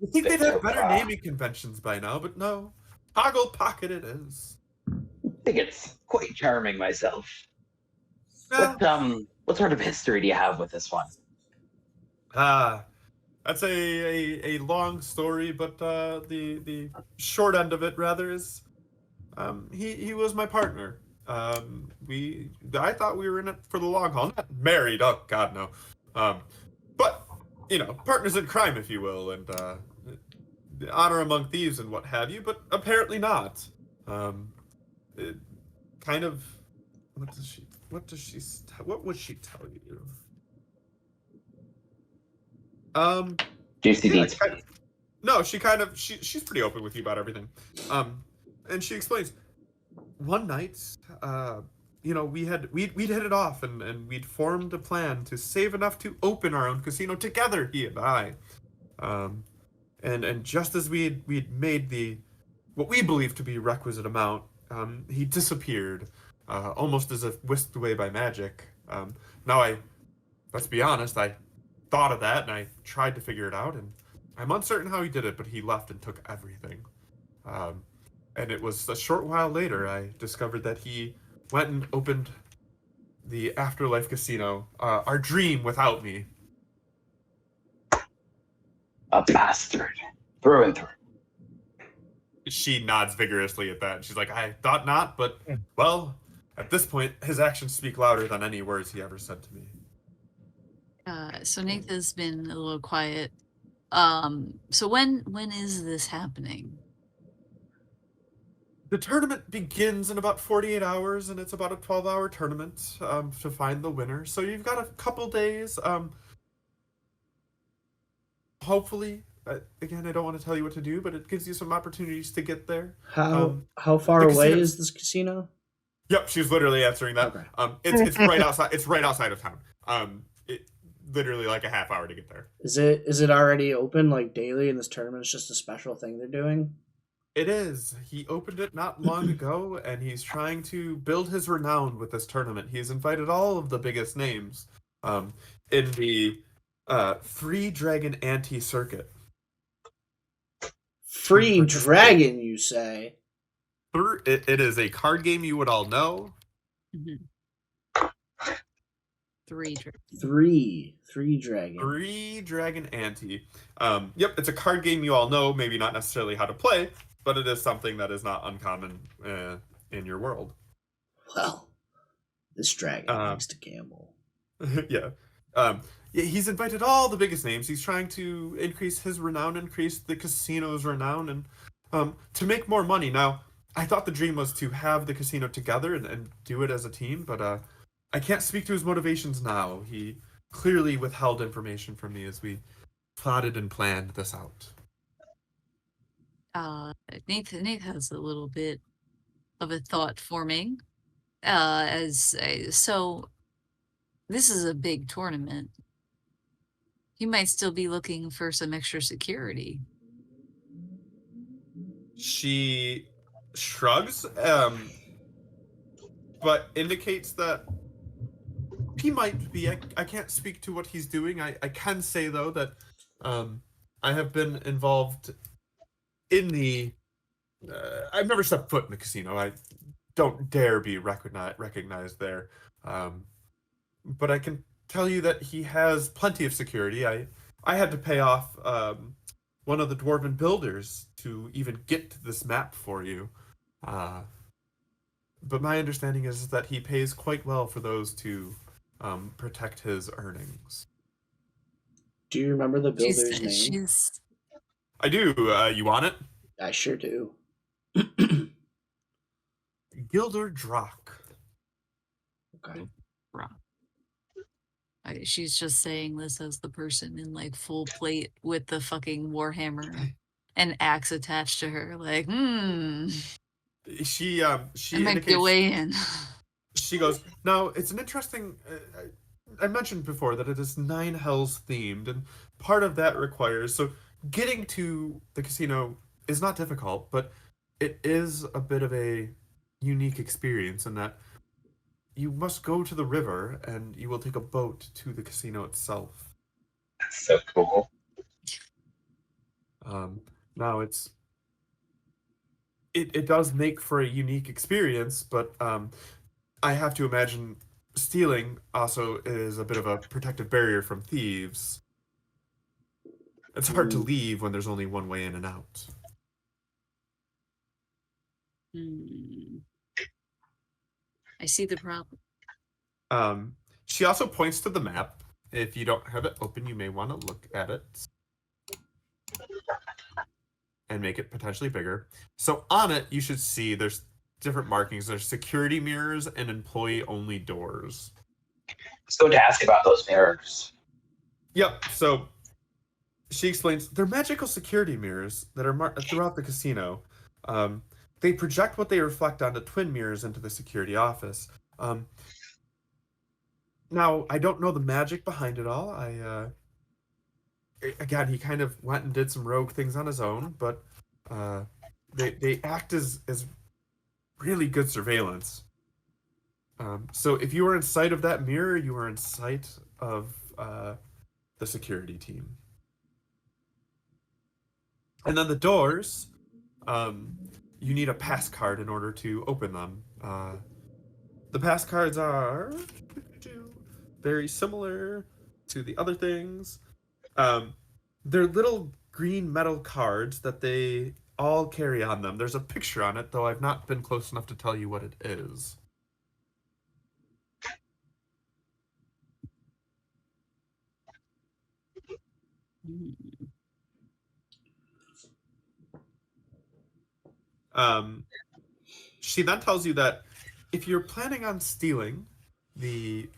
You think they'd Bit have so better far. naming conventions by now, but no. Toggle Pocket it is. I think it's quite charming myself. Well, What sort of history do you have with this one? that's a long story, but the short end of it rather is he was my partner. I thought we were in it for the long haul, not married. Oh God, no. But partners in crime, if you will, and honor among thieves and what have you. But apparently not. It kind of. What would she tell you? Juicy Yeah, deets. no, she's pretty open with you about everything. And she explains, one night, we'd hit it off and we'd formed a plan to save enough to open our own casino together, he and I. And just as we'd made what we believed to be requisite amount, he disappeared, almost as if whisked away by magic. Let's be honest, I thought of that and I tried to figure it out, and I'm uncertain how he did it, but he left and took everything. And it was a short while later I discovered that he went and opened the Afterlife Casino, our dream without me. A bastard. Through and through. She nods vigorously at that. She's like, I thought not, but, well, at this point, his actions speak louder than any words he ever said to me. So Nathan's been a little quiet. So when is this happening? The tournament begins in about 48 hours, and it's about a 12-hour tournament to find the winner. So you've got a couple days. Hopefully, again, I don't want to tell you what to do, but it gives you some opportunities to get there. How far the away casino- is this casino? Yep, she's literally answering that. Okay. It's right outside. It's right outside of town. Literally like a half hour to get there. Is it already open like daily, and this tournament is just a special thing they're doing? It is. He opened it not long ago, and he's trying to build his renown with this tournament. He's invited all of the biggest names in the Free Dragon Anti-Circuit. Free Dragon, you say? It is a card game you would all know. Mm-hmm. Three Dragon. Free Dragon Anti. Yep, it's a card game you all know, maybe not necessarily how to play, but it is something that is not uncommon in your world. Well, this dragon likes to gamble. Yeah. He's invited all the biggest names. He's trying to increase his renown, increase the casino's renown, and to make more money. Now, I thought the dream was to have the casino together and do it as a team, but I can't speak to his motivations now. He clearly withheld information from me as we plotted and planned this out. Nathan has a little bit of a thought forming. So this is a big tournament. He might still be looking for some extra security. She shrugs, but indicates that he might be. I can't speak to what he's doing. I can say, though, that I have been involved in the... I've never stepped foot in the casino. I don't dare be recognized there. But I can tell you that he has plenty of security. I had to pay off one of the dwarven builders to even get this map for you. But my understanding is that he pays quite well for those to protect his earnings. Do you remember the builder's name? She's I do. You want it? I sure do. Gilder Drock. Okay. wrong. She's just saying this as the person in like full plate with the fucking warhammer and axe attached to her. Like, She I might be indicates, way in. she goes, now it's an interesting I mentioned before that it is Nine Hells themed, and part of that requires so getting to the casino is not difficult, but it is a bit of a unique experience in that you must go to the river and you will take a boat to the casino itself. That's so cool. Now it does make for a unique experience, but I have to imagine stealing also is a bit of a protective barrier from thieves. It's hard to leave when there's only one way in and out. I see the problem. She also points to the map. If you don't have it open, you may want to look at it and make it potentially bigger. So on it, you should see there's different markings. There's security mirrors and employee-only doors. I was going to ask about those mirrors. Yep. So she explains they're magical security mirrors that are throughout the casino. They project what they reflect onto twin mirrors into the security office. Now, I don't know the magic behind it all. Again, he kind of went and did some rogue things on his own, but they act as really good surveillance. So if you were in sight of that mirror, you were in sight of the security team. And then the doors, you need a pass card in order to open them. The pass cards are very similar to the other things. They're little green metal cards that they all carry on them. There's a picture on it, though I've not been close enough to tell you what it is. She then tells you that if you're planning on stealing the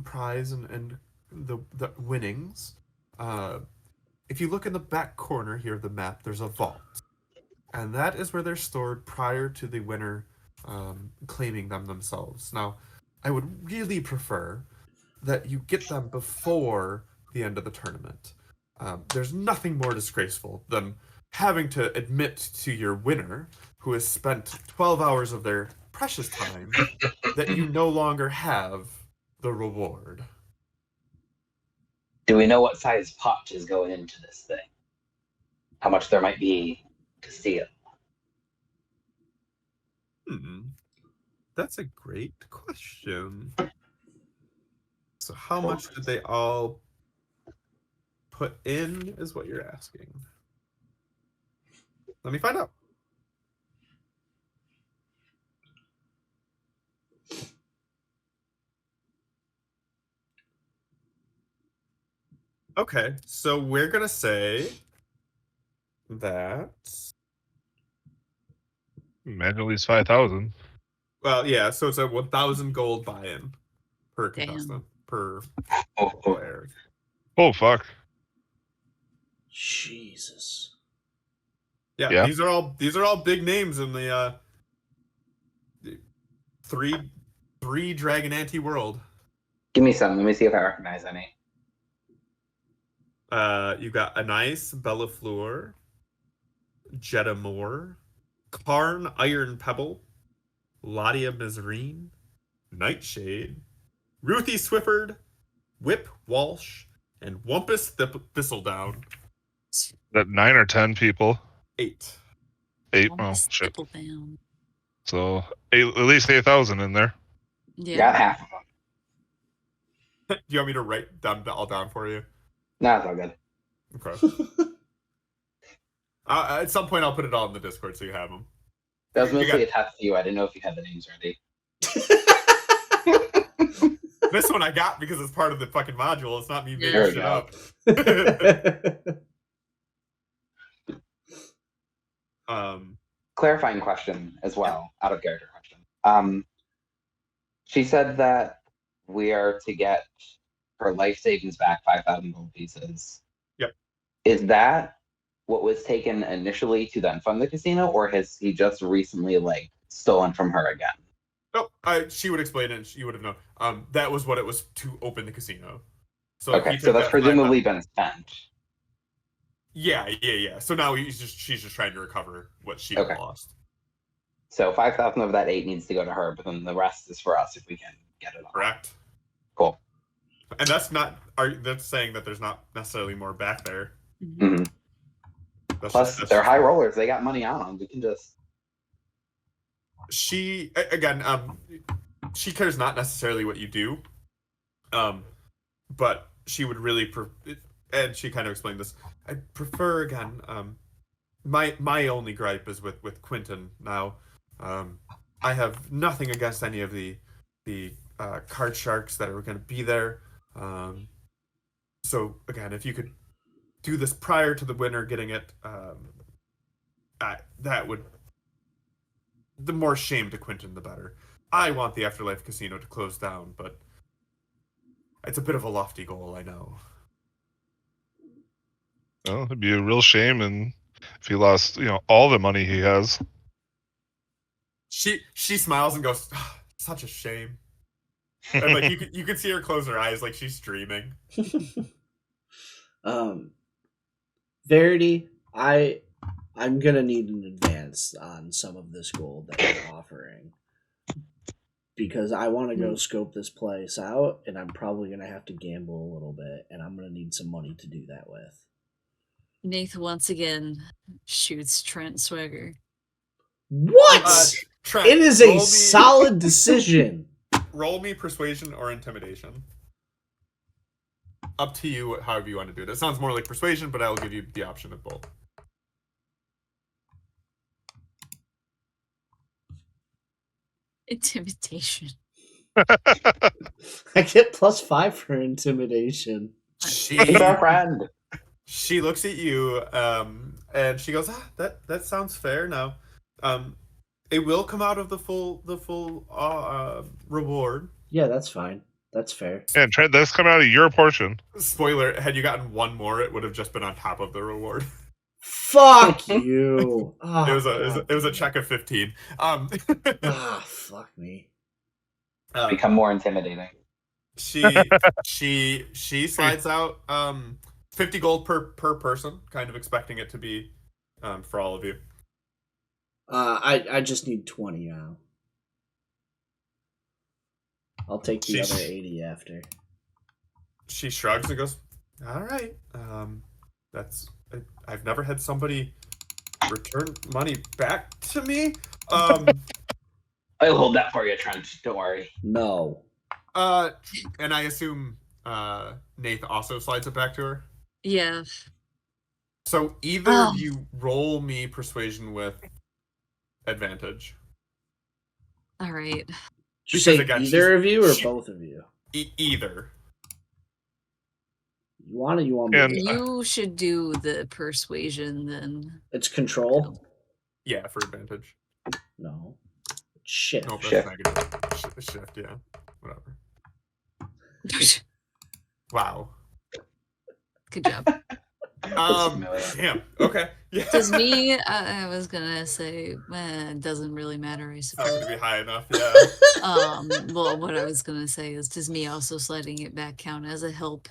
prize and the winnings, if you look in the back corner here of the map, there's a vault. And that is where they're stored prior to the winner claiming them themselves. Now, I would really prefer that you get them before the end of the tournament. There's nothing more disgraceful than having to admit to your winner, who has spent 12 hours of their precious time, that you no longer have the reward. Do we know what size pot is going into this thing? How much there might be to steal? That's a great question. So how much did they all put in is what you're asking. Let me find out. Okay, so we're gonna say that. Imagine at least 5,000. Well, yeah, so it's a 1,000 gold buy-in per contestant, per player. Oh, fuck. Jesus. Yeah, these are all big names in the three Dragonante world. Give me some. Let me see if I recognize any. You got Anais Bellafleur, Jetta Moore, Karn Iron Pebble, Ladia Mizreen, Nightshade, Ruthie Swifford, Whip Walsh, and Wumpus Thistledown. That 9 or 10 people. 8. 8. Oh shit. So at least 8,000 in there. Yeah. Got half of them. Do you want me to write them all down for you? No, it's all good. Okay. At some point, I'll put it all in the Discord so you have them. That was mostly a test to you. I didn't know if you had the names ready. This one I got because it's part of the fucking module. It's not me making There we shit up. Clarifying question as well, out of character question. She said that we are to get her life savings back 5,000 gold pieces. Yep. Is that what was taken initially to then fund the casino, or has he just recently stolen from her again? Oh, she would explain it, and you would have known. That was what it was to open the casino. So Okay, he so took that's that 500. presumably been spent. Yeah. So now she's just trying to recover what she Okay. lost. So 5,000 of that 8 needs to go to her, but then the rest is for us if we can get it all. Correct. Cool. And that's saying that there's not necessarily more back there. Mm-hmm. Plus, they're high rollers. They got money on them. We can just. She cares not necessarily what you do, but she would really and she kind of explained this. I prefer again. My only gripe is with Quentin now. I have nothing against any of the card sharks that are going to be there. So again, if you could do this prior to the winner getting it, that would. The more shame to Quentin, the better. I want the Afterlife Casino to close down, but it's a bit of a lofty goal, I know. Well, it'd be a real shame, and if he lost, all the money he has. She smiles and goes, oh, "Such a shame." And like you could see her close her eyes, like she's dreaming. Verity, I'm gonna need an advance on some of this gold that you're offering, because I want to go scope this place out, and I'm probably gonna have to gamble a little bit, and I'm gonna need some money to do that with. Nath once again shoots Trent Swagger. What? Trent, It is a solid decision. Roll me persuasion or intimidation. Up to you, however you want to do it. It sounds more like persuasion, but I'll give you the option of both. Intimidation. I get +5 for intimidation. He's our friend. She looks at you, and she goes, that sounds fair. Now, it will come out of the full reward. Yeah, that's fine. That's fair. And Trent, that's coming out of your portion. Spoiler: had you gotten one more, it would have just been on top of the reward. Fuck you. Oh, it was a check of 15. Fuck me. Become more intimidating. She slides out 50 gold per person, kind of expecting it to be for all of you. I just need 20 now. I'll take the other 80 after. She shrugs and goes, "All right. I've never had somebody return money back to me. I'll hold that for you, Trent. Don't worry." No. And I assume Nath also slides it back to her. Yeah. So either of you roll me persuasion with advantage. All right. Did you say again, either of you or both of you? Either. You want me? You should do the persuasion then. It's control? Yeah, for advantage. No. Shift. Nope, that's Shift. negative. Shift, yeah. Whatever. Wow. Good job. Damn. Okay. Yeah. Does me, I was gonna say, it doesn't really matter, I It's not suppose. gonna be high enough, yeah. Well, what I was gonna say is, does me also sliding it back count as a help?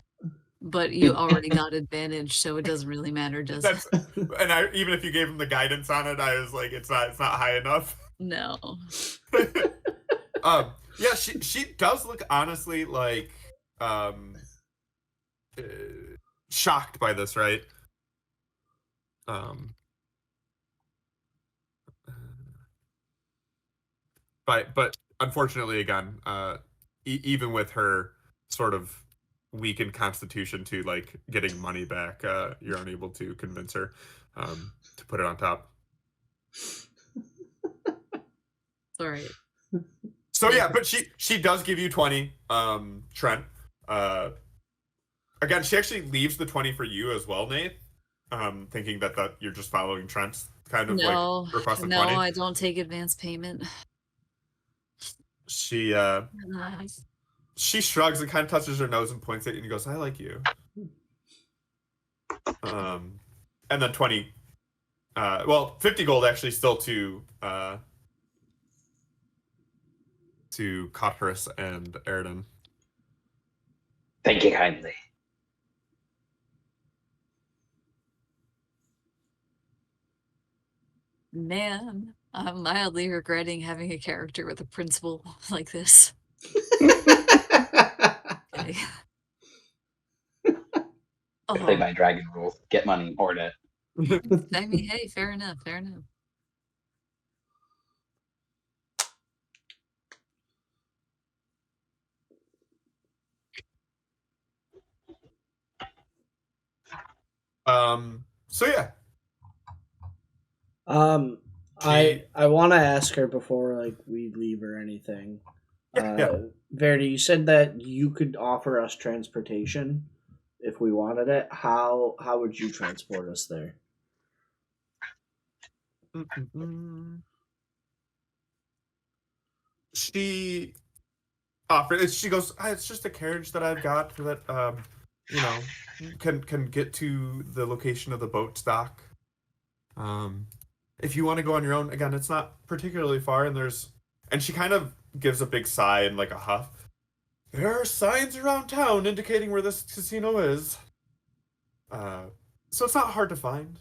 But you already got advantage, so it doesn't really matter, does it? And even if you gave him the guidance on it, I was like, it's not high enough. No. Yeah, she does look honestly like shocked by this, right? But unfortunately, again, even with her sort of weakened constitution to like getting money back, you're unable to convince her to put it on top. It's all right. So yeah, but she does give you 20, Trent. Again, she actually leaves the 20 for you as well, Nate. Thinking that you're just following Trent's kind of like request of 20. No, I don't take advance payment. She shrugs and kind of touches her nose and points at you and goes, "I like you." And then 20, 50 gold actually still to to Cotterus and Airden. Thank you kindly. Man, I'm mildly regretting having a character with a principal like this. Okay. I play Oh, by dragon rules. Get money, hoard it. I mean, hey, fair enough, fair enough. So yeah. I want to ask her before like we leave or anything. Yeah. Verdi, you said that you could offer us transportation if we wanted it. How would you transport us there? She offered. She goes, it's just a carriage that I've got that you know, can get to the location of the boat dock. If you want to go on your own, again, it's not particularly far, and she kind of gives a big sigh and like a huff. There are signs around town indicating where this casino is. So it's not hard to find.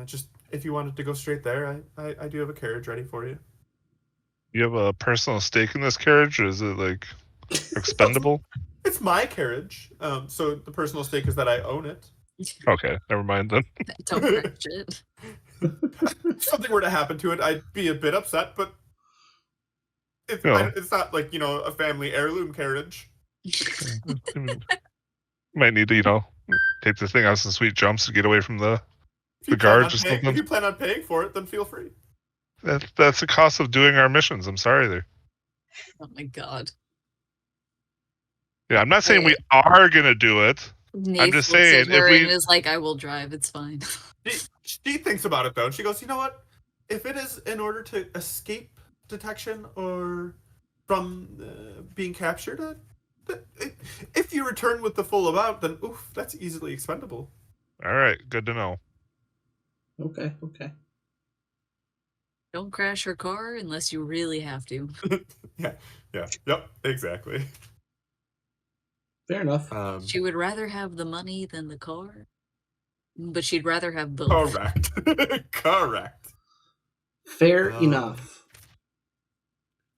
Just if you wanted to go straight there, I do have a carriage ready for you. You have a personal stake in this carriage, or is it like expendable? It's my carriage. So the personal stake is that I own it. Okay, never mind then. Don't crash it. If something were to happen to it, I'd be a bit upset, but Yeah. it's not like, a family heirloom carriage. Might need to, take this thing out some sweet jumps to get away from the If you guards or plan on paying- something. If you plan on paying for it, then feel free. That's the cost of doing our missions. I'm sorry there. Oh my god. Yeah, I'm not saying we are gonna do it. Nath just looks saying, at her if we- and is like, I will drive, it's fine. She thinks about it though. She goes, you know what? If it is in order to escape detection or from being captured, if you return with the full amount, then oof, that's easily expendable. All right, good to know. Okay. Don't crash her car unless you really have to. Yep, exactly. Fair enough. She would rather have the money than the car, but she'd rather have both. Correct. Fair enough.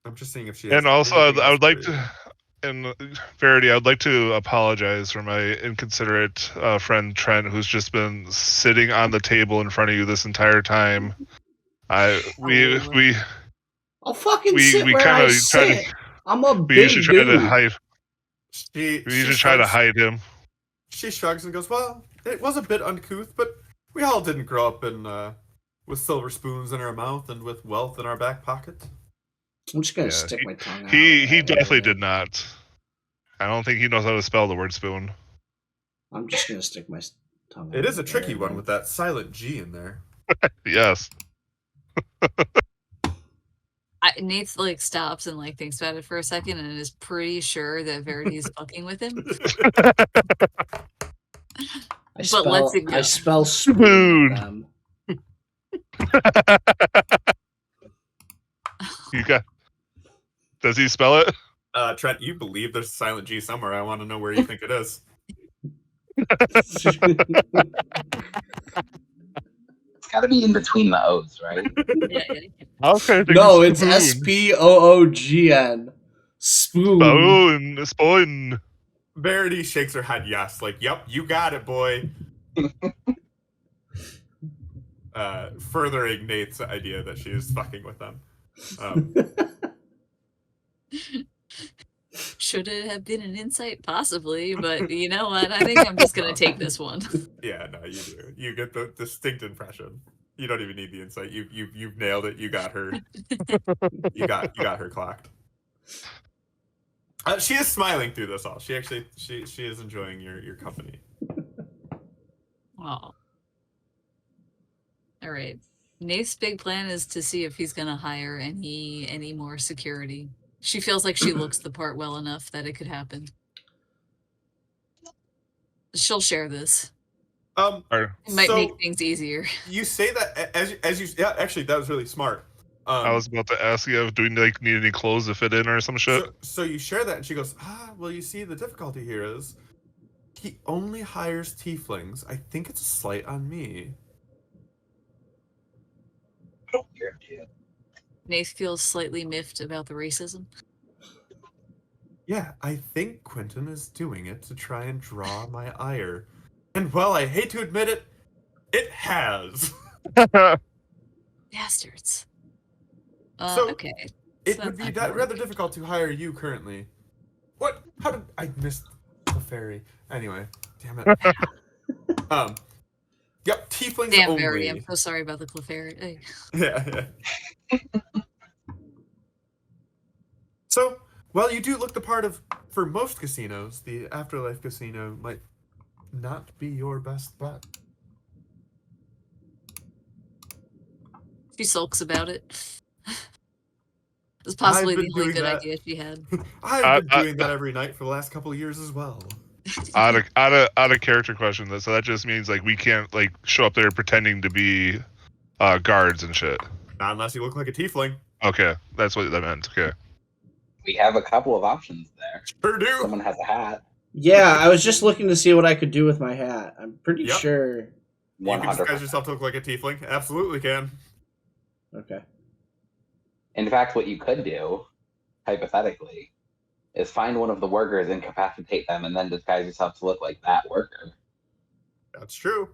I'm just seeing if she has And also, anything I would else like for you. to, in Verity, I would like to apologize for my inconsiderate friend Trent, who's just been sitting on the table in front of you this entire time. I'll fucking sit we where kinda I try sit. to- I'm a we big usually try to dude. hide. We We usually try to hide him. She shrugs and goes, "Well, it was a bit uncouth, but we all didn't grow up with silver spoons in our mouth and with wealth in our back pocket." I'm just gonna Yeah, stick my tongue out. He definitely area. did not. I don't think he knows how to spell the word spoon. I'm just gonna stick my tongue out. It is a tricky area. one with that silent G in there. Yes. Nath like stops and like thinks about it for a second and is pretty sure that Verity's fucking with him. But lets it go. I spell spoon. Spoon. with them. You got. Does he spell it? Trent, you believe there's a silent G somewhere. I want to know where you think it is. It's got to be in between the O's, right? Yeah. Okay. No, it's SPOOGN. Spoon. Spoon. Verity shakes her head yes, like, yep, you got it, boy. Furthering Nate's idea that she is fucking with them. Should it have been an insight? Possibly, but you know what? I think I'm just gonna take this one. Yeah, no, you do. You get the distinct impression. You don't even need the insight. You've nailed it. You got her. You got her clocked. She is smiling through this all. She actually she is enjoying your company. Oh. All right. Nate's big plan is to see if he's gonna hire any more security. She feels like she looks the part well enough that it could happen. She'll share this. It might make things easier. You say that as you yeah, actually that was really smart. I was about to ask you, do we like need any clothes to fit in or some shit? So you share that, and she goes, well, you see, the difficulty here is he only hires tieflings. I think it's a slight on me. Nath feels slightly miffed about the racism. Yeah, I think Quentin is doing it to try and draw my ire. And well, I hate to admit it, it has. Bastards. So, okay. It So would be that's not rather difficult to hire you currently. What? How did I miss the fairy? Anyway, damn it. Yep, tieflings Damn, only. Barry, I'm so sorry about the Clefairy. Yeah. So, well, you do look the part of, for most casinos, the Afterlife Casino might not be your best bet. She sulks about it. It's possibly the only good idea she had. I've been doing that every night for the last couple of years as well. Out of character question. So that just means like we can't like show up there pretending to be guards and shit. Not unless you look like a tiefling. Okay, that's what that meant. Okay. We have a couple of options there. Sure do. Someone has a hat. Yeah, I was just looking to see what I could do with my hat. I'm pretty sure. You can 100%. disguise yourself to look like a tiefling. Absolutely can. Okay. In fact, what you could do, hypothetically, is find one of the workers, incapacitate them, and then disguise yourself to look like that worker. That's true.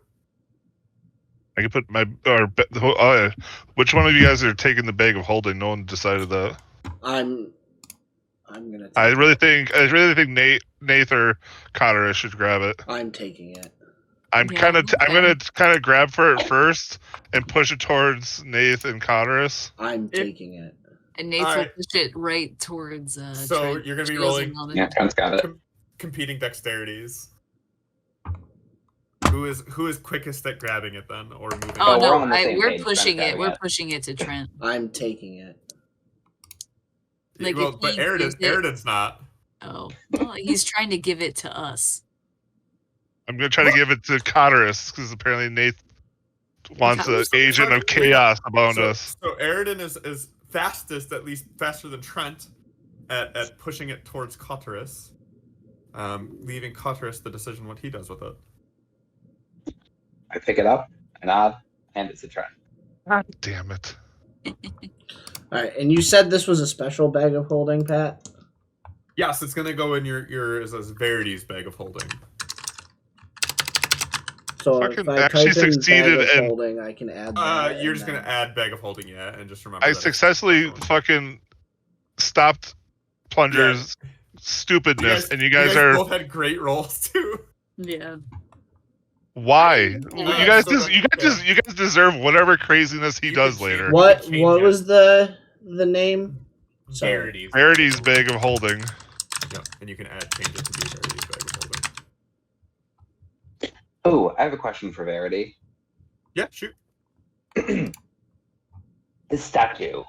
I can put my which one of you guys are taking the bag of holding? No one decided that. I'm gonna. I really think Nath or Cotter should grab it. I'm taking it. I'm gonna kind of grab for it first and push it towards Nath and Cotterus. I'm taking it. And Nath will push it right towards. So Trent. you're gonna be rolling. Yeah, Trent's got it. Competing dexterities. Who is quickest at grabbing it then, or moving? Oh Oh, we're no, on the same we're page. pushing Trent's it. got We're it. pushing it to Trent. I'm taking it. Like, well, if but he Eridan's gives it- not. Oh, well, he's trying to give it to us. I'm gonna try to give it to Cotterus because apparently Nath wants an agent of chaos about us. So Eridan is fastest, at least faster than Trent, at pushing it towards Cotterus, leaving Cotterus the decision what he does with it. I pick it up, and I hand it to Trent. God damn it! All right, and you said this was a special bag of holding, Pat? Yes, it's gonna go in your as Verity's bag of holding. So if Fucking I actually type in succeeded bag of and- holding, I can add that. You're and just then- gonna add bag of holding, yeah, and just remember. I that it's successfully special. fucking stopped Plunger's stupidness, and you guys are both had great rolls too. Yeah. why? Yeah. You guys So just then- you guys deserve whatever craziness he You does can change- later. What Change what it. was the name? Sorry. Verity's. Verity's bag of holding. Yeah, and you can change it to be Verity's bag of holding. Oh, I have a question for Verity. Yeah, shoot. This statue.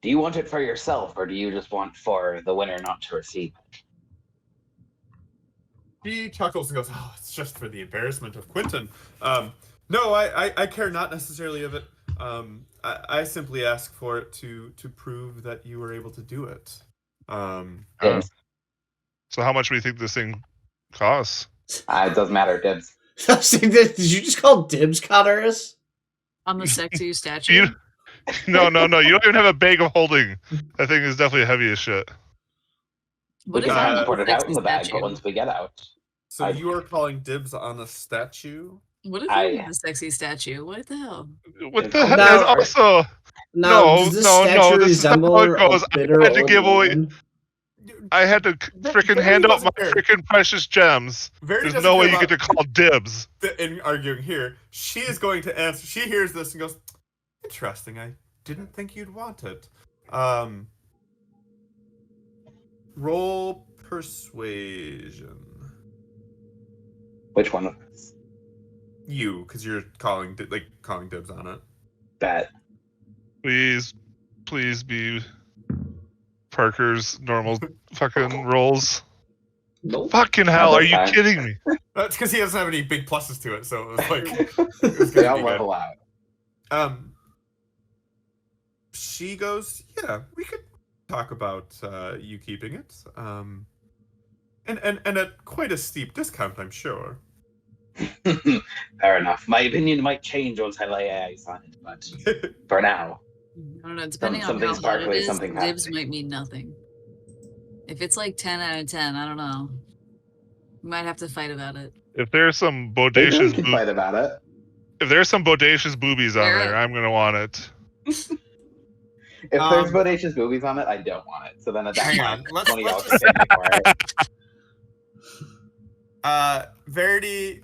Do you want it for yourself, or do you just want for the winner not to receive it? He chuckles and goes, "Oh, it's just for the embarrassment of Quentin." No, I care not necessarily of it. I simply ask for it to prove that you were able to do it. Dibs. So how much do you think this thing costs? It doesn't matter. Dibs. I was thinking, did you just call dibs, Cotterus? On the sexy statue. No. You don't even have a bag of holding. That thing is definitely heavy as shit. What We is can on transport the it out sexy in the bag, statue? but once we get out, So you are calling dibs on the statue? What is I- on the sexy statue? What the hell? What the Now- hell? And also, Now, does this statue this is not resemble how it goes. a bitter I had to old give away. woman? I had to freaking hand out my freaking precious gems. Verity There's doesn't no way care you get to call dibs. in arguing here. She is going to answer. She hears this and goes, "Interesting. I didn't think you'd want it." Roll persuasion. which one of us? You, because you're calling dibs on it. Bet. Please be Parker's normal fucking rolls. Nope. Fucking hell, Not are this you time. kidding me? That's because he doesn't have any big pluses to it, so it was like it was They gonna all be good. level out. she goes, yeah, we could talk about you keeping it. And at quite a steep discount, I'm sure. Fair enough. My opinion might change once I lay eyes on it, but for now, I don't know. Depending on something how hot it sparkly, is, something dibs fancy. might mean nothing. If it's like 10 out of 10, I don't know. We might have to fight about it. If there's some Maybe we bodacious can fight about it. if there's some bodacious boobies on Alright. there, I'm gonna want it. If there's bodacious boobies on it, I don't want it. So then at that Hang point, on, let's $20 just can pay me for it. Verity.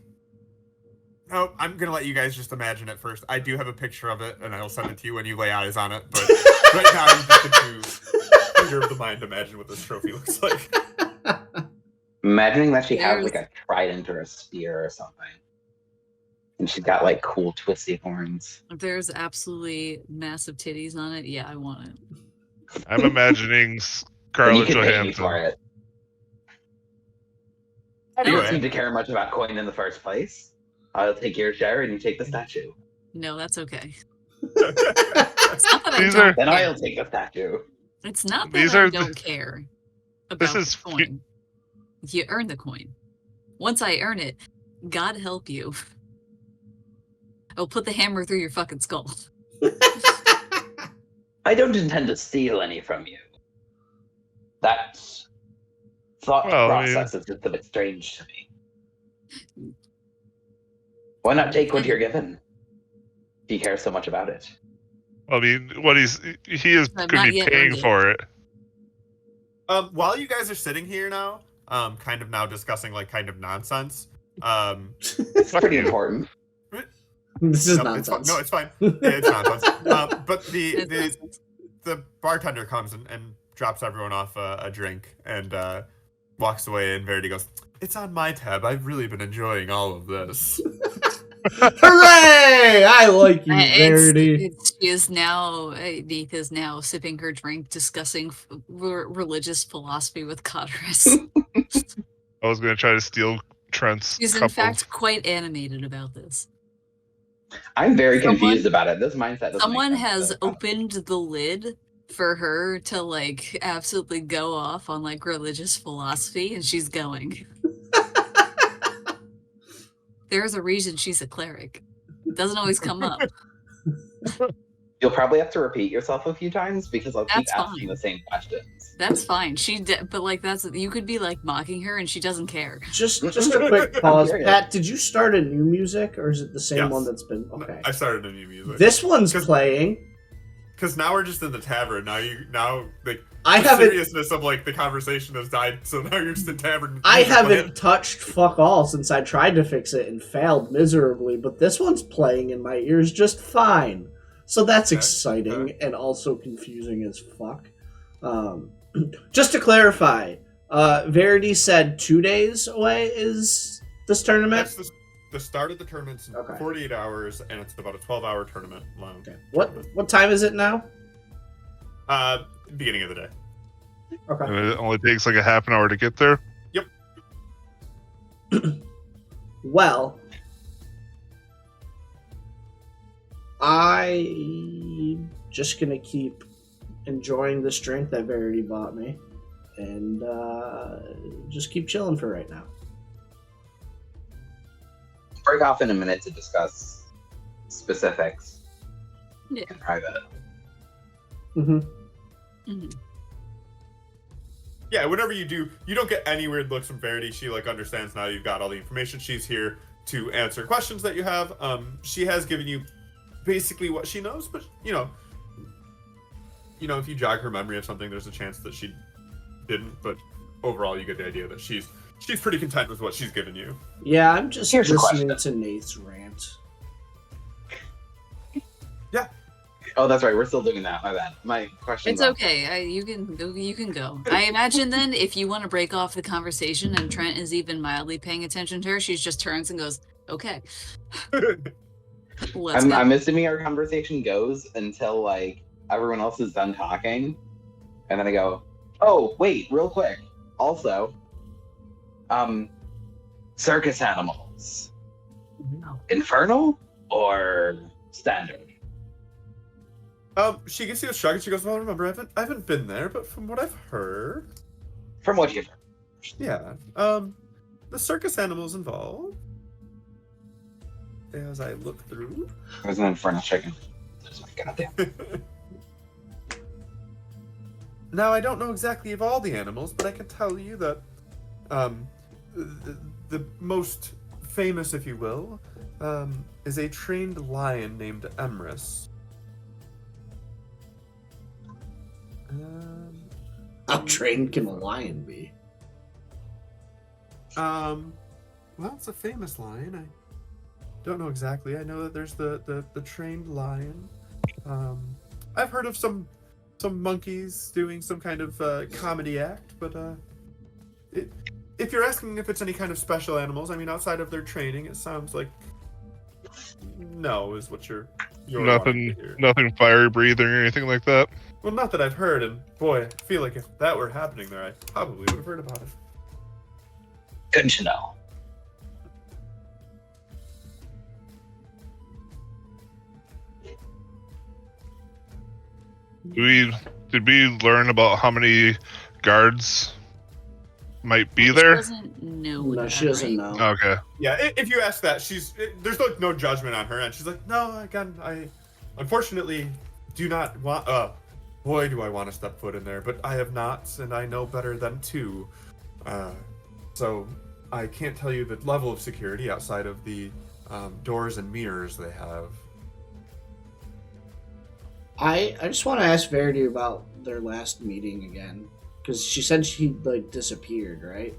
Oh, I'm gonna let you guys just imagine it first. I do have a picture of it, and I'll send it to you when you lay eyes on it. But right now, you just get to figure of the mind imagine what this trophy looks like. Imagining that she has There's- like a trident or a spear or something. And she's got like cool twisty horns. If there's absolutely massive titties on it, yeah, I want it. I'm imagining And you Scarlett can pay me for Johansson. it. You don't seem Anyway, to care much about coin in the first place. I'll take your share and you take the statue. No, that's okay. It's not that I These don't are- Then care. I'll take the statue. It's not that These I are don't care about This the is coin. You earn the coin. Once I earn it, God help you. I'll put the hammer through your fucking skull. I don't intend to steal any from you. That thought Well, I mean- process is just a bit strange to me. Why not take what you're given? If you care so much about it. I mean, he is I've could not be yet paying earned it. for it. while you guys are sitting here now, kind of now discussing like kind of nonsense. It's Fuck pretty you. important. This is No, it's fine. nonsense. No, it's fine. Yeah, it's nonsense. But It's the nonsense. the bartender comes and drops everyone off a drink and walks away, and Verity goes, "It's on my tab. I've really been enjoying all of this." Hooray! I like you, It's- Verity. she is now, Neith is now sipping her drink, discussing religious philosophy with Codris. I was gonna try to steal Trent's She's cup in fact quite animated about this. I'm very Someone- confused about it. This mindset doesn't Someone make sense has to me. opened the lid for her to like absolutely go off on like religious philosophy, and she's going. There's a reason she's a cleric. It doesn't always come up. You'll probably have to repeat yourself a few times because I'll keep That's asking fine. the same questions. That's fine. But like you could be like mocking her, and she doesn't care. Just a quick pause. curious. Pat, did you start a new music, or is it the same Yes. one that's been... Okay. I started a new music. This one's 'Cause- playing. Because now we're just in the tavern. Now like I the haven't... seriousness of like the conversation has died. So now you're just in tavern. I music haven't playing. touched fuck all since I tried to fix it and failed miserably, but this one's playing in my ears just fine. So that's Okay, exciting okay. and also confusing as fuck. Just to clarify, Verity said 2 days away is this tournament? That's the start of the tournament's in Okay. 48 hours, and it's about a 12-hour tournament long. Okay. What time is it now? Beginning of the day. Okay. and it only takes like a half an hour to get there. Well, I'm just gonna keep enjoying this drink that Verity bought me, and just keep chilling for right now. Break off in a minute to discuss specifics Yeah. in private. Mm-hmm. Mhm. Yeah, whenever you do, you don't get any weird looks from Verity. She like understands now you've got all the information. She's here to answer questions that you have. She has given you basically what she knows, but you know, if you jog her memory of something, there's a chance that she didn't. But overall, you get the idea that she's pretty content with what she's given you. Yeah, I'm just Here's a listening question. to Nate's rant. Oh, that's right. We're still doing that. My bad. My question. It's okay. You can go. You can go. I imagine then, if you want to break off the conversation, and Trent is even mildly paying attention to her, she just turns and goes, "Okay, let's go." I'm assuming our conversation goes until like everyone else is done talking, and then I go, "Oh, wait, real quick. Also, circus animals, No. infernal or standard?" She gives you a shrug and she goes, "Well, remember, I haven't been there, but from what I've heard, From what you've heard. yeah, the circus animals involved." As I look through, There's an infernal chicken. Just like, goddamn. now I don't know exactly of all the animals, but I can tell you that, the most famous, if you will, is a trained lion named Emrys. How trained can a lion be? Well, it's a famous lion. I don't know exactly. I know that there's the trained lion. I've heard of some monkeys doing some kind of comedy act, but if you're asking if it's any kind of special animals, I mean, outside of their training, it sounds like no is what you're wanting to hear. Nothing fire breathing or anything like that. Well, not that I've heard, and boy, I feel like if that were happening there, I probably would have heard about it. Good to know. Did we learn about how many guards might be She there? doesn't know. No, that, she doesn't right? know. Okay. Yeah, if you ask that, there's like no judgment on her, and she's like, no, again, I unfortunately do not want. Boy, do I want to step foot in there, but I have not, and I know better than to. So I can't tell you the level of security outside of the doors and mirrors they have. I just want to ask Verity about their last meeting again, because she said she like disappeared, right?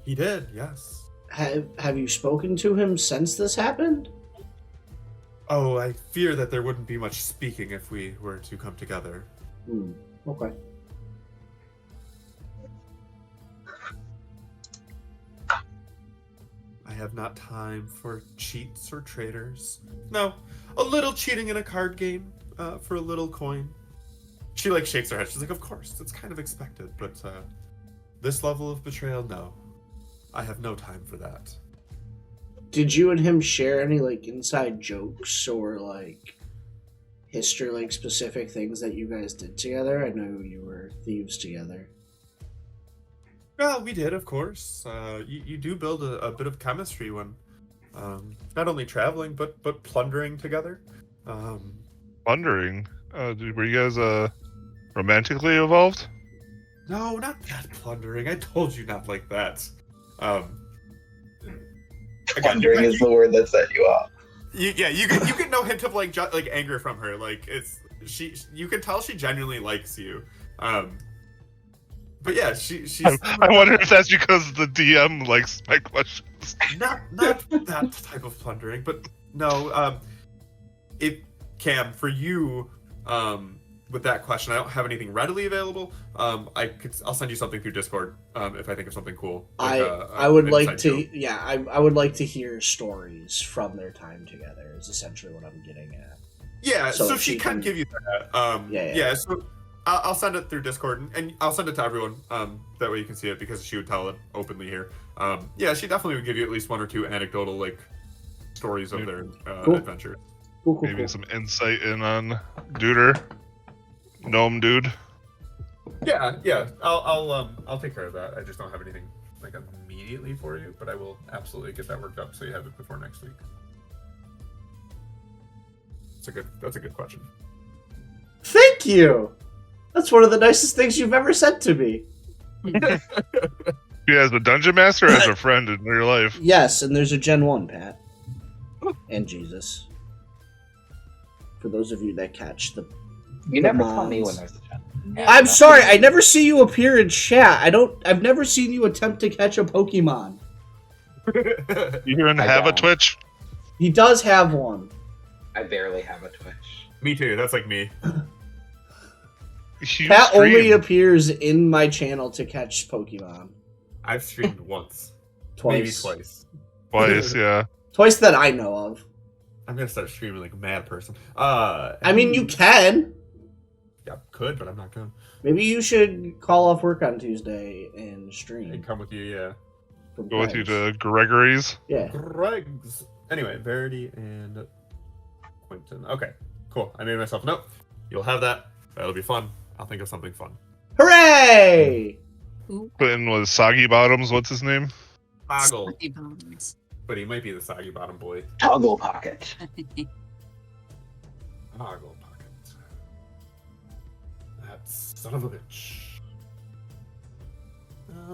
He did, yes. Have you spoken to him since this happened? Oh, I fear that there wouldn't be much speaking if we were to come together. Okay. I have not time for cheats or traitors. No, a little cheating in a card game for a little coin. She like shakes her head. She's like, of course, it's kind of expected, but this level of betrayal, no. I have no time for that. Did you and him share any like inside jokes or like history, like specific things that you guys did together? I know you were thieves together. Well, we did, of course. You do build a bit of chemistry when not only traveling but plundering together. Plundering? Were you guys romantically involved? No, not that plundering. I told you not like that. Plundering is the word that set you off. You get no hint of like anger from her. Like you can tell she genuinely likes you. But yeah, she's. I wonder if that's because the DM likes my questions. Not that type of plundering, but no. Cam, for you, with that question, I don't have anything readily available. I'll send you something through Discord if I think of something cool. Like, I would like to. joke. Yeah, I would like to hear stories from their time together. Is essentially what I'm getting at. Yeah, so if she can give you that. Yeah. So I'll send it through Discord, and I'll send it to everyone. That way you can see it because she would tell it openly here. Yeah, she definitely would give you at least one or two anecdotal like stories of their Cool. adventures. Cool. Maybe some insight in on Duder. Gnome dude. Yeah. I'll take care of that. I just don't have anything like immediately for you, but I will absolutely get that worked up so you have it before next week. That's a good question. Thank you. That's one of the nicest things you've ever said to me. He has a dungeon master as a friend in real life. Yes, and there's a Gen 1, Pat. And Jesus. For those of you that catch the... You never tell me when there's a chat. I'm sorry, I never see you appear in chat. I've never seen you attempt to catch a Pokemon. You even have a Twitch? He does have one. I barely have a Twitch. Me too. That's like me. You Pat stream. only appears in my channel to catch Pokemon. I've streamed once, Twice. maybe twice. Twice, yeah. Twice that I know of. I'm gonna start streaming like a mad person. I mean, you can. Yeah, could, but I'm not gonna. Maybe you should call off work on Tuesday and stream. And come with you, yeah. from Go with you Greg's. to Gregory's. Yeah. Greg's. Anyway, Verity and Quentin. Okay. Cool. I made myself a note. You'll have that. That'll be fun. I'll think of something fun. Hooray! Ooh, Put in with Soggy Bottoms. What's his name? Boggle. Soggy bones. But he might be the soggy bottom boy. Toggle pocket. Boggle pocket. That son of a bitch.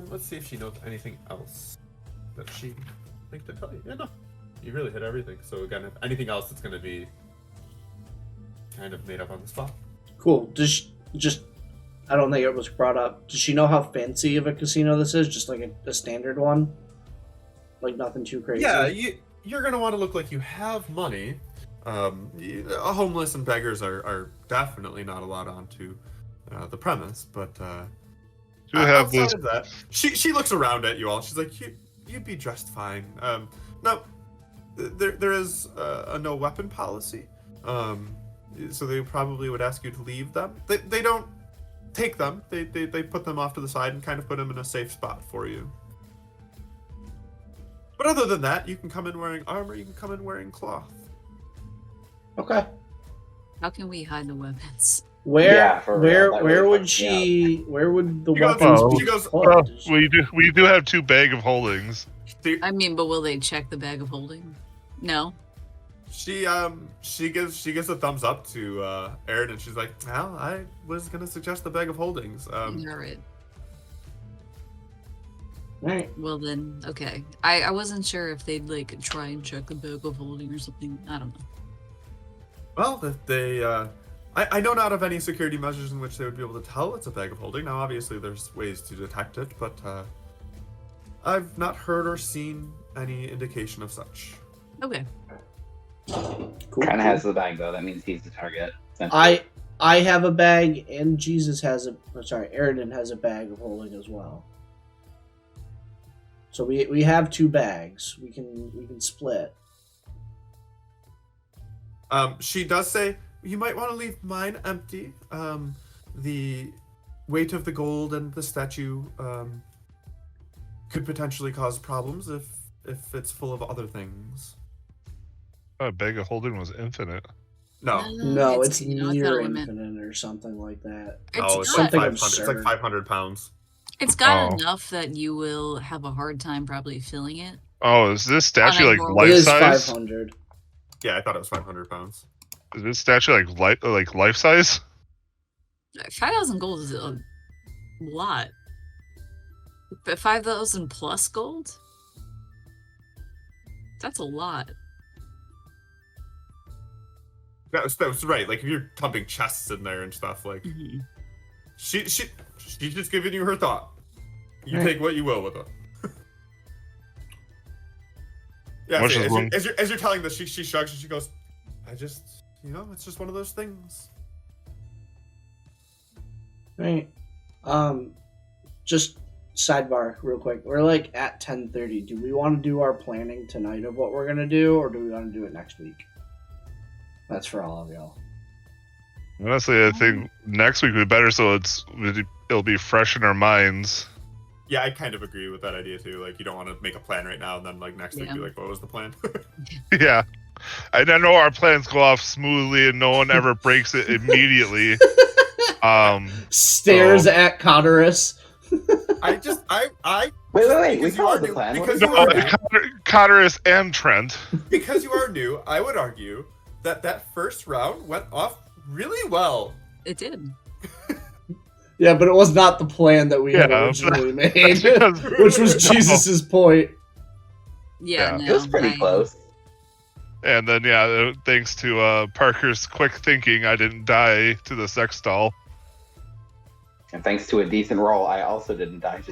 Let's see if she knows anything else that she thinks to tell you. Yeah, no. You really hit everything. So again, if anything else, it's going to be kind of made up on the spot. Cool. I don't think it was brought up. Does she know how fancy of a casino this is? Just like a standard one? Like nothing too crazy? Yeah, you're going to want to look like you have money. Homeless and beggars are definitely not allowed onto the premise, but Do you have outside this? of that, she looks around at you all. She's like, you'd be just fine. No, there is a no weapon policy. So they probably would ask you to leave them. They don't take them. They put them off to the side and kind of put them in a safe spot for you. But other than that, you can come in wearing armor. You can come in wearing cloth. Okay. How can we hide the weapons? Yeah, for real, that Where really would fucked she? Where would the She goes- weapons Oh. be? she goes, put? We do have 2 bag of holdings. I mean, but will they check the bag of holding? No. She gives a thumbs up to Aaron, and she's like, "Well, I was gonna suggest the bag of holdings." All right. Right. Well then, okay. I wasn't sure if they'd like try and check the bag of holding or something. I don't know. Well, if they, I know not of any security measures in which they would be able to tell it's a bag of holding. Now, obviously, there's ways to detect it, but I've not heard or seen any indication of such. Okay. Cool. Kind of cool. has the bag though. That means he's the target. I have a bag, and Jesus has a. Sorry, Aridin has a bag of holding as well. So we have 2 bags. We can split. She does say you might want to leave mine empty. The weight of the gold and the statue could potentially cause problems if it's full of other things. A bag of holding was infinite. No, No, it's you know, near got a limit. infinite or something like that. It's no, it's got, like Something 500. It's like absurd. 500 pounds. it's got Oh. enough that you will have a hard time probably filling it. Oh, is this statue On a like normal- life It is size? 500. Yeah, I thought it was 500 pounds. Is this statue like life size? 5,000 gold is a lot. But 5,000 plus gold? That's a lot. That was right. Like if you're pumping chests in there and stuff, like Mhm. she's just giving you her thought. You Right. take what you will with it. Yeah, Much so as long- as you're telling this, she shrugs and she goes, "I just, it's just one of those things." Right. Just sidebar real quick. We're like at 10:30. Do we want to do our planning tonight of what we're gonna do, or do we want to do it next week? That's for all of y'all. Honestly, I think next week would be better, so it'll be fresh in our minds. Yeah, I kind of agree with that idea too. Like you don't want to make a plan right now and then like next week Yeah. be like, "What was the plan?" Yeah. And I know our plans go off smoothly and no one ever breaks it immediately. Stares So- at Cotterus. I just I Wait. We because you followed are the new- plan. because No, you are new, Cotterus and Trent. because you are new. I would argue that first round went off really well. It did. Yeah, but it was not the plan that we had Yeah, originally made, because- which was Jesus's point. Yeah, Yeah. no. It was pretty close. And then, yeah, thanks to Parker's quick thinking, I didn't die to the sex doll. And thanks to a decent roll, I also didn't die.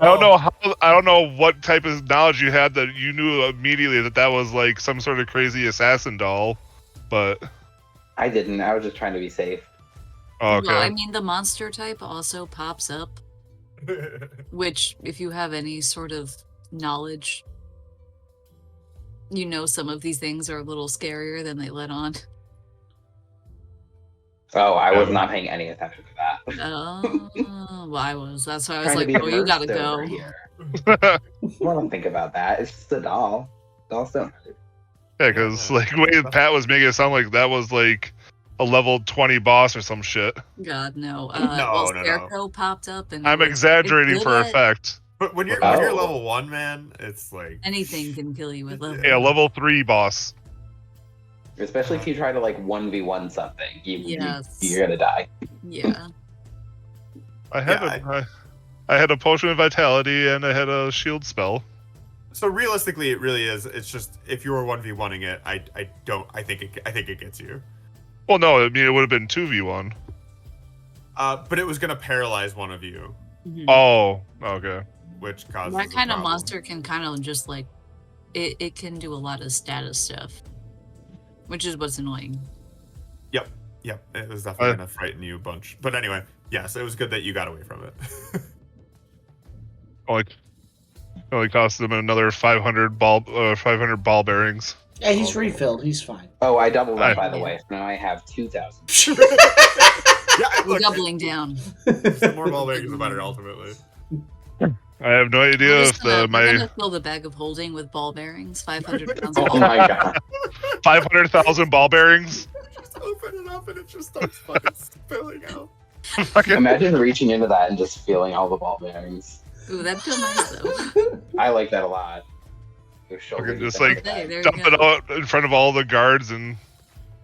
I don't know what type of knowledge you had that you knew immediately that was like some sort of crazy assassin doll, but I didn't. I was just trying to be safe. okay. Well, I mean, the monster type also pops up, which, if you have any sort of knowledge, you know some of these things are a little scarier than they let on. Oh, I was not paying any attention to that. Oh, well, I was. That's why I was Trying like, to be oh, you gotta immersed go. over here. Well, don't think about that. It's just a doll. Dolls don't hurt. Yeah, because Yeah. like the way Pat was making it sound like that was like a level 20 boss or some shit. God no. No. Scarecrow popped up and I'm it's exaggerating good for at- effect. But when you're Oh. level 1, man, it's like Anything can kill you with level. Yeah, level 3 boss. Especially if you try to like 1v1 something, Yes. you're gonna die. Yeah. I had a potion of vitality and I had a shield spell. So realistically, it really is. It's just if you were 1v1ing it, I think it gets you. Well, no, I mean it would have been 2v1. But it was gonna paralyze one of you, Mhm. Oh, okay. which causes That a kind of problem. monster can kind of just like it can do a lot of status stuff, which is what's annoying. Yep, it was definitely gonna frighten you a bunch. But anyway, yes, it was good that you got away from it. Only cost them another 500 ball bearings. Yeah, he's refilled. He's fine. Oh, I doubled I- up by the way. So now I have 2,000. Yeah, We're look, doubling down. the more ball bearings, the better. Ultimately, I have no idea if We're my gonna fill the bag of holding with ball bearings, 500 pounds. Oh my god. 500,000 ball bearings. just open it up and it just starts fucking spilling out. Fucking- Imagine reaching into that and just feeling all the ball bearings. Ooh, that'd feel nice though. I like that a lot. Your shoulders Fucking just, down like, the Hey, back. there dump you it go. out in front of all the guards and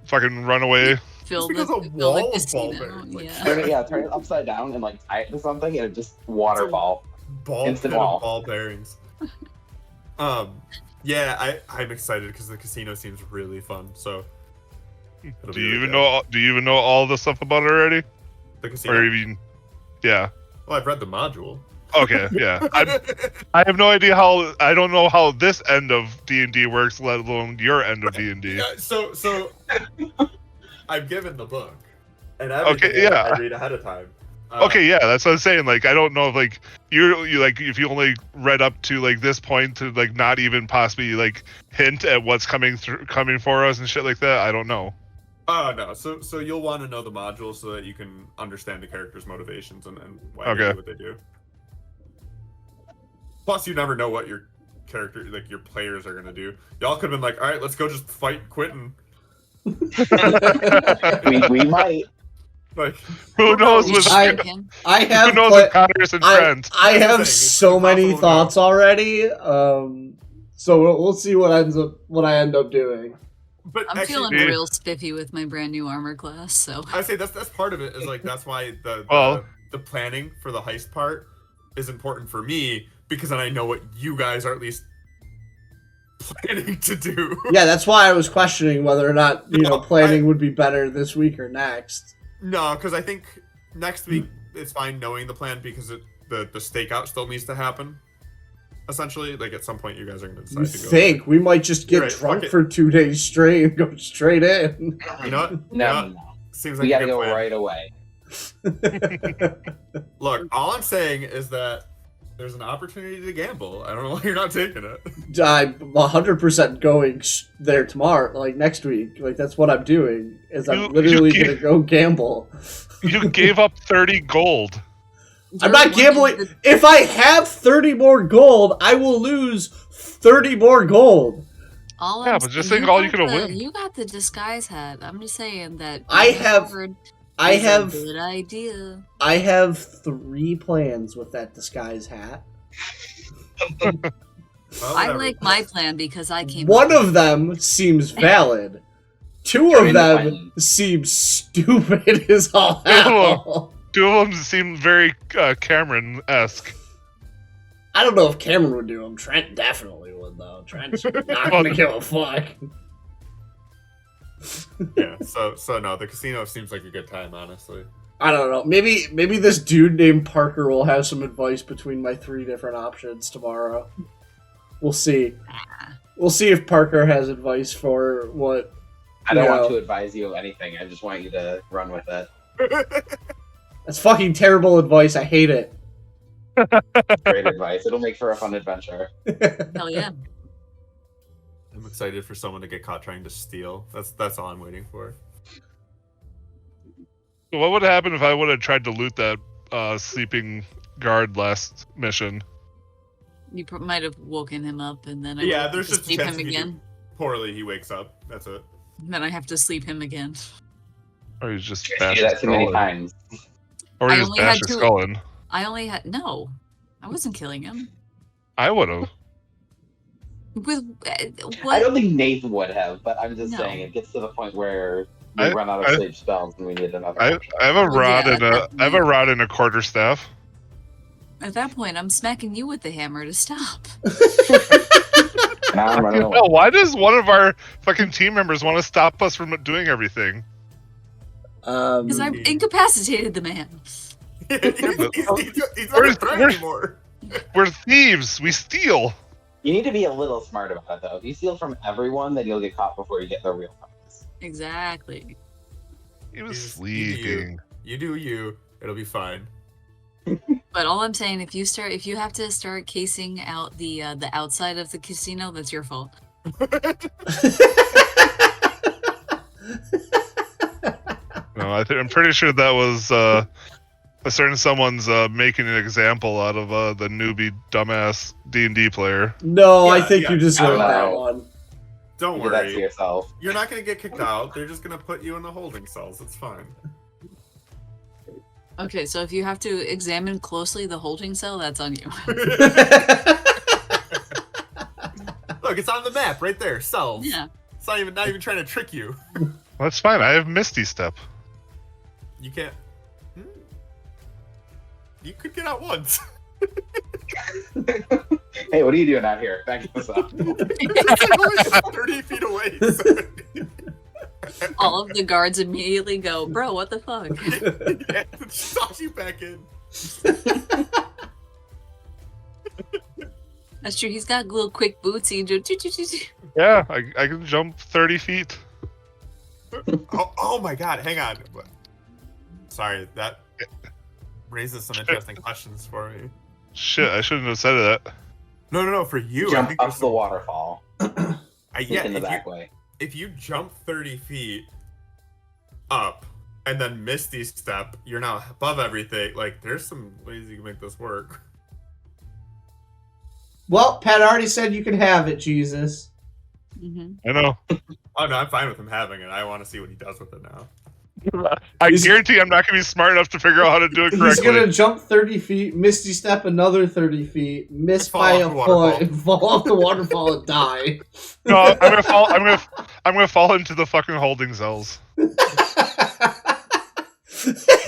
fucking run away. Fill the, because a fill wall the of ball casino. bearings, like, Yeah. Turn it upside down and like tie it to something and it just waterfall. Ball Instant pit wall. of ball bearings. Yeah, I'm excited because the casino seems really fun. So, it'll Do be you really even good. know? Do you even know all the stuff about it already? the casino? Or even, yeah. Well, I've read the module. Okay, yeah. I have no idea how. I don't know how this end of D&D works, let alone your end of D&D. Yeah, so I'm given the book, and everything Okay, yeah. I read ahead of time. Okay, yeah, that's what I'm saying. Like, I don't know if like you like if you only read up to like this point to like not even possibly like hint at what's coming for us and shit like that. I don't know. Oh no, so you'll want to know the module so that you can understand the characters' motivations and why they Okay. do what they do. Plus, you never know what your character, like your players, are gonna do. Y'all could have been like, "All right, let's go just fight Quentin." We might. Like, Who knows with I- I who have knows pla- with Connors and I Trent? I That's the have thing, it's so many impossible to thoughts already. So we'll see what I end up doing. but I'm actually, feeling Yeah. real spiffy with my brand new armor class, so I say that's part of it. Is like that's why Well- the planning for the heist part is important for me because then I know what you guys are at least planning to do. Yeah, that's why I was questioning whether or not No, planning would be better this week or next. No, because I think next week it's fine knowing the plan because the stakeout still needs to happen. Essentially, like at some point you guys are going to You decide to go. think we might just get You're right, drunk fuck it. for 2 days straight and go straight in? You know what? You No, know no, what? no. Seems like We a gotta good go plan. right away. Look, all I'm saying is that there's an opportunity to gamble. I don't know why you're not taking it. I'm 100% going there tomorrow, like next week. Like that's what I'm doing. Is I'm You literally gave- gonna go gamble. You gave up 30 gold. I'm not gambling. If I have 30 more gold, I will lose 30 more gold. All Yeah, I'm but just saying, think all you got could've the- win. You got the disguise hat. I'm just saying that. I being have- covered I is a have good idea. 3 plans with that disguise hat. Well, I whatever. like my plan because I came. One up of them seems valid. 2 Join of the them plan. seem stupid as all Two of hell. 2 of them seem very Cameron-esque. I don't know if Cameron would do them. Trent definitely would, though. Trent's not gonna give a fuck. Yeah. So no, the casino seems like a good time, honestly. I don't know. Maybe this dude named Parker will have some advice between my 3 different options tomorrow. We'll see. We'll see if Parker has advice for what. I don't Yeah. want to advise you of anything. I just want you to run with it. That's fucking terrible advice. I hate it. Great advice. It'll make for a fun adventure. Hell yeah. I'm excited for someone to get caught trying to steal. That's all I'm waiting for. What would have happened if I would have tried to loot that sleeping guard last mission? You might have woken him up and then I Yeah, would've there's had to just a sleep chance him if you again. poorly, he wakes up. That's it. Then I have to sleep him again. Or you just You bash do his that too many skull in. times. Or I you just only bash had his two- skull in. I only had no. I wasn't killing him. I would have. With what? I don't think Nathan would have, but I'm just No. saying it gets to the point where we I- run out of I- sleep spells and we need another I option. have a Well, rod yeah, and at a that I have a point- rod and a quarterstaff. At that point, I'm smacking you with the hammer to stop. Now I'm running away. Well, why does one of our fucking team members want to stop us from doing everything? Because I've incapacitated the man. He's not Where's- a threat where's- anymore. We're thieves. We steal. You need to be a little smart about it, though. If you steal from everyone, then you'll get caught before you get the real prize. Exactly. He was You do sleeping. You do you. It'll be fine. But all I'm saying, if you have to start casing out the outside of the casino, that's your fault. No, I'm pretty sure that was a certain someone's making an example out of the newbie dumbass D&D player. No, I Yeah, think yeah. you just I wrote don't that know. one. Don't You do that to worry. yourself. You're not gonna get kicked out. They're just gonna put you in the holding cells. It's fine. Okay, so if you have to examine closely the holding cell, that's on you. Look, it's on the map right there. Cells. Yeah. It's not even trying to trick you. Well, that's fine. I have Misty Step. You can't. You could get out once. Hey, what are you doing out here? Back this up. It's only 30 feet away. So. All of the guards immediately go, bro, what the fuck? Yeah, toss you back in. That's true. He's got little quick boots. He can do. Yeah, I can jump 30 feet. Oh my god, hang on. Sorry, that raises some interesting questions for me. Shit, I shouldn't have said that. No, for you. I Jump think up there's the waterfall. yeah, in the back way. if you jump 30 feet up and then Misty Step, you're now above everything. Like, there's some ways you can make this work. Well, Pat already said you can have it, Jesus. Mm-hmm. I know. Oh no, I'm fine with him having it. I want to see what he does with it now. I He's- guarantee I'm not going to be smart enough to figure out how to do it He's correctly. gonna jump 30 feet, Misty Step another 30 feet, miss Fall by off a the foot, waterfall. and fall off the waterfall and die. No, I'm gonna fall. I'm gonna fall into the fucking holding cells.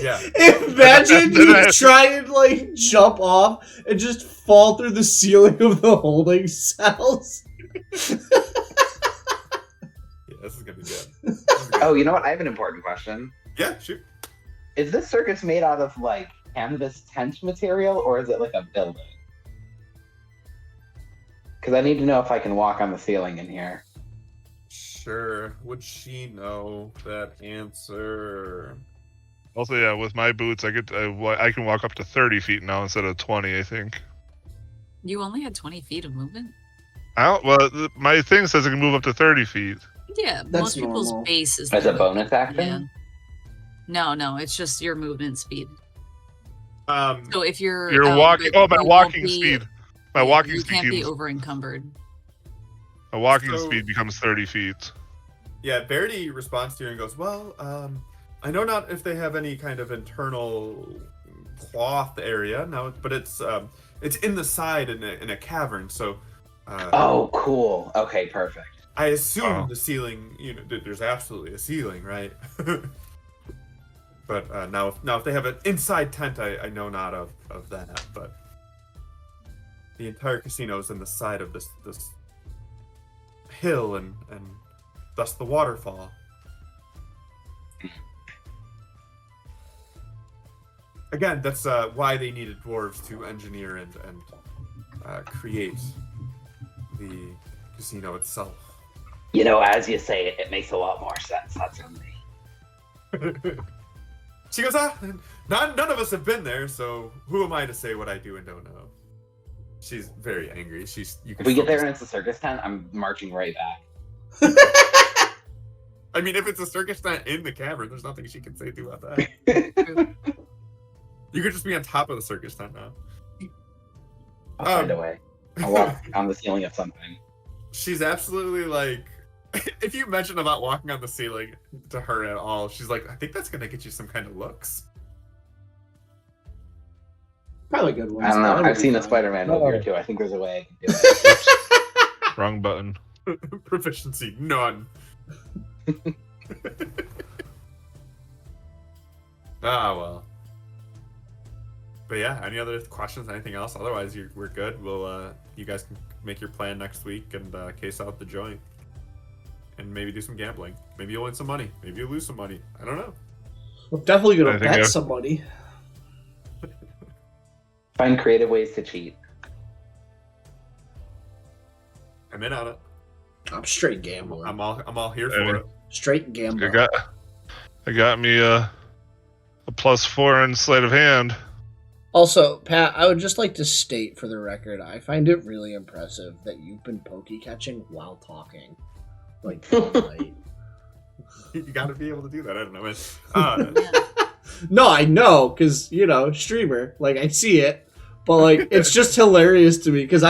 Yeah. Imagine Then you I- try and like jump off and just fall through the ceiling of the holding cells. Yeah, this is gonna be good. This is good. Oh, you know what? I have an important question. Yeah, shoot. Is this circus made out of like canvas tent material, or is it like a building? Because I need to know if I can walk on the ceiling in here. Sure. Would she know that answer? Also, yeah, with my boots, I can walk up to 30 feet now instead of 20. I think. You only had 20 feet of movement? My thing says I can move up to 30 feet. Yeah, That's most people's normal. base is As a 30. bonus action? Yeah. No, it's just your movement speed. Um, So if you're You're out, walking. but Oh, my you won't walking be- speed. My yeah, walking you speed. can't be Keeps, over encumbered. my walking So- speed becomes 30 feet. yeah, Verity responds to you and goes, "Well, I know not if they have any kind of internal cloth area now, but it's in the side in a cavern. So, Oh, cool. Okay, perfect. I assume Oh. the ceiling. You know, there's absolutely a ceiling, right? But now if they have an inside tent, I know not of that. But the entire casino is in the side of this hill, and thus the waterfall. Again, that's why they needed dwarves to engineer and create the casino itself. You know, as you say it, it makes a lot more sense. That's on me. She goes, none of us have been there, so who am I to say what I do and don't know? She's very angry. You can If we get there focus- and it's a circus tent, I'm marching right back. I mean, if it's a circus tent in the cavern, there's nothing she can say to about that. You could just be on top of the circus tent now. I'll find a way. I'll walk on the ceiling of something. She's absolutely like if you mention about walking on the ceiling to her at all, she's like, I think that's gonna get you some kind of looks. Probably good ones. I don't know. That would I've be seen a fun. Spider-Man movie or two. I think there's a way I can do it. Wrong button. Proficiency none. Ah well. But yeah, any other questions? Anything else? Otherwise, we're good. We'll you guys can make your plan next week and case out the joint, and maybe do some gambling. Maybe you'll win some money. Maybe you'll lose some money. I don't know. We're definitely I gonna think bet I- somebody. Find creative ways to cheat. I'm in on it. I'm straight gambling. I'm all here I for mean, it. Straight gambling. I got me a +4 in sleight of hand. Also, Pat, I would just like to state for the record, I find it really impressive that you've been pokey catching while talking. Like, all night. You got to be able to do that. I don't know. Yeah. No, I know, because, streamer, like, I see it, but, like, it's just hilarious to me, because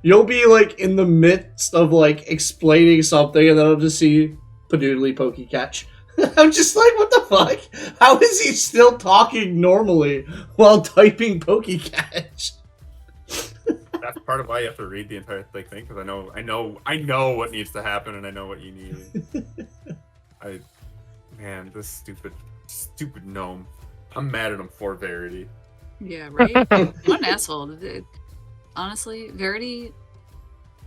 you'll be, like, in the midst of, like, explaining something, and then I'll just see Padoodly pokey catch. I'm just like, what the fuck? How is he still talking normally while typing pokey catch? That's part of why you have to read the entire thing, because I know what needs to happen, and I know what you need. Man, this stupid gnome. I'm mad at him for Verity. Yeah, right? What an asshole. Honestly, Verity,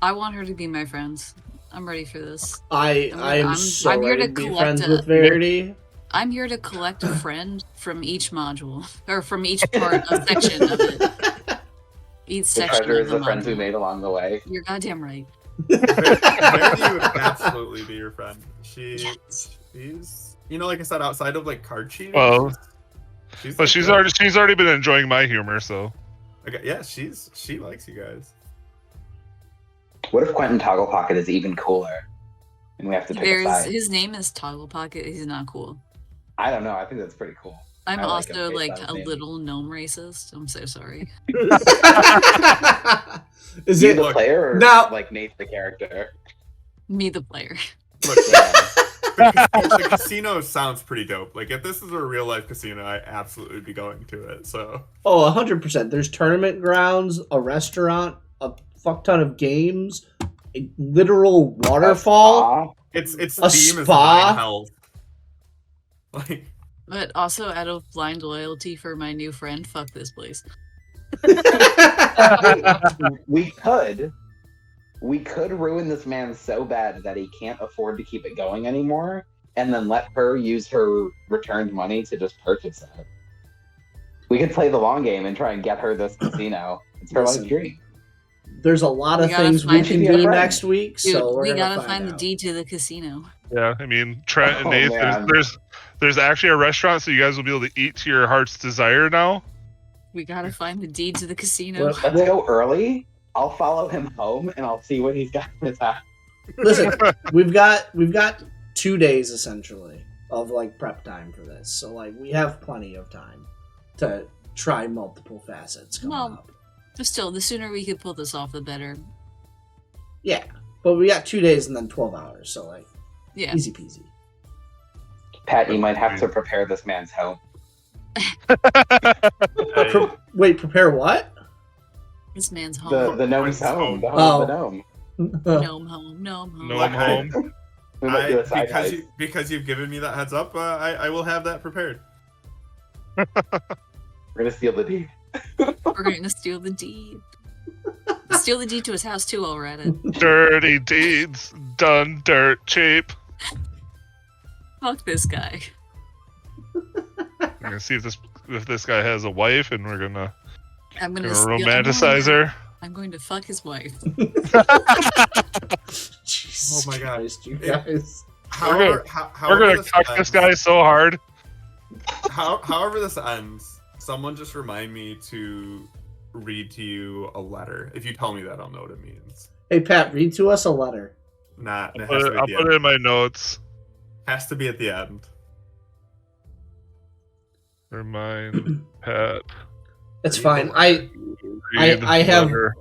I want her to be my friend. I'm ready for this. I'm so I'm here ready to to be collect friends a- with Verity. I'm here to collect a friend from each module, or from each part, a section of it. Each The section treasure of is the the friends we module. made along the way. You're goddamn right. Verity would absolutely be your friend. She's, like I said, outside of like card cheating. Well, she's But like, she's already been enjoying my humor, so okay, yeah, she likes you guys. What if Quentin Toggle Pocket is even cooler? And we have to pick a side. His name is Toggle Pocket. He's not cool. I don't know. I think that's pretty cool. I'm I like him also based like on his a name. little gnome racist. I'm so sorry. Is You it the Look, player or now- like Nate the character? Me, the player. Look, Yeah. the casino sounds pretty dope. Like if this is a real life casino, I absolutely would be going to it. So 100%. There's tournament grounds, a restaurant, a fuck ton of games, a literal waterfall. its A theme is spa? 9 health. Like But also out of blind loyalty for my new friend, fuck this place. We could ruin this man so bad that he can't afford to keep it going anymore, and then let her use her returned money to just purchase it. We could play the long game and try and get her this casino. It's her Listen, life dream. There's a lot of We gotta things we find can the do friend. next week, Dude, so we're we gonna gotta find the out. deed to the casino. yeah. I mean, Trent and Oh, Nate, man. there's actually a restaurant, so you guys will be able to eat to your heart's desire now. We gotta find the deed to the casino. Well, Let's go early. I'll follow him home and I'll see what he's got in his house. Listen, we've got 2 days essentially of like prep time for this, so like we have plenty of time to try multiple facets coming Well, up. But still, the sooner we could pull this off, the better. Yeah, but we got 2 days and then 12 hours, so like Yeah. easy peasy. Pat, you might have to prepare this man's home. Wait, prepare what? This man's The home. the gnome's home. The home Oh. of the gnome. Gnome home. Gnome home. No, Like, I'm home. We might do a side heist. because you've given me that heads up, I will have that prepared. We're gonna steal the deed. We're gonna steal the deed. Steal the deed to his house too while we're at it. Dirty deeds done dirt cheap. Fuck this guy. We're gonna see if this guy has a wife, and we're gonna I'm gonna romanticize her. I'm going to fuck his wife. Jesus Oh my God. Christ, you guys. However, We're gonna cuck this guy so hard. However this ends, someone just remind me to read to you a letter. If you tell me that, I'll know what it means. Hey Pat, read to us a letter. Not. It I'll has put to it, be I'll at the put end. it in my notes. Has to be at the end. Remind Pat. It's Read fine. the letter. I Read have letter.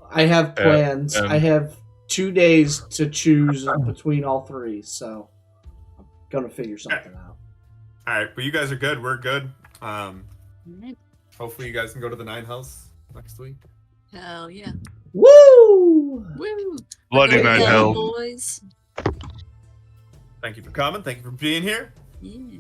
plans. and- I have 2 days to choose between all three, so I'm gonna figure something out. All right, but you guys are good. We're good. Alright. Hopefully, you guys can go to the 9 house next week. Hell yeah. Woo! Woo! Bloody Go nine yell, hell. boys. Thank you for coming. Thank you for being here. Yeah.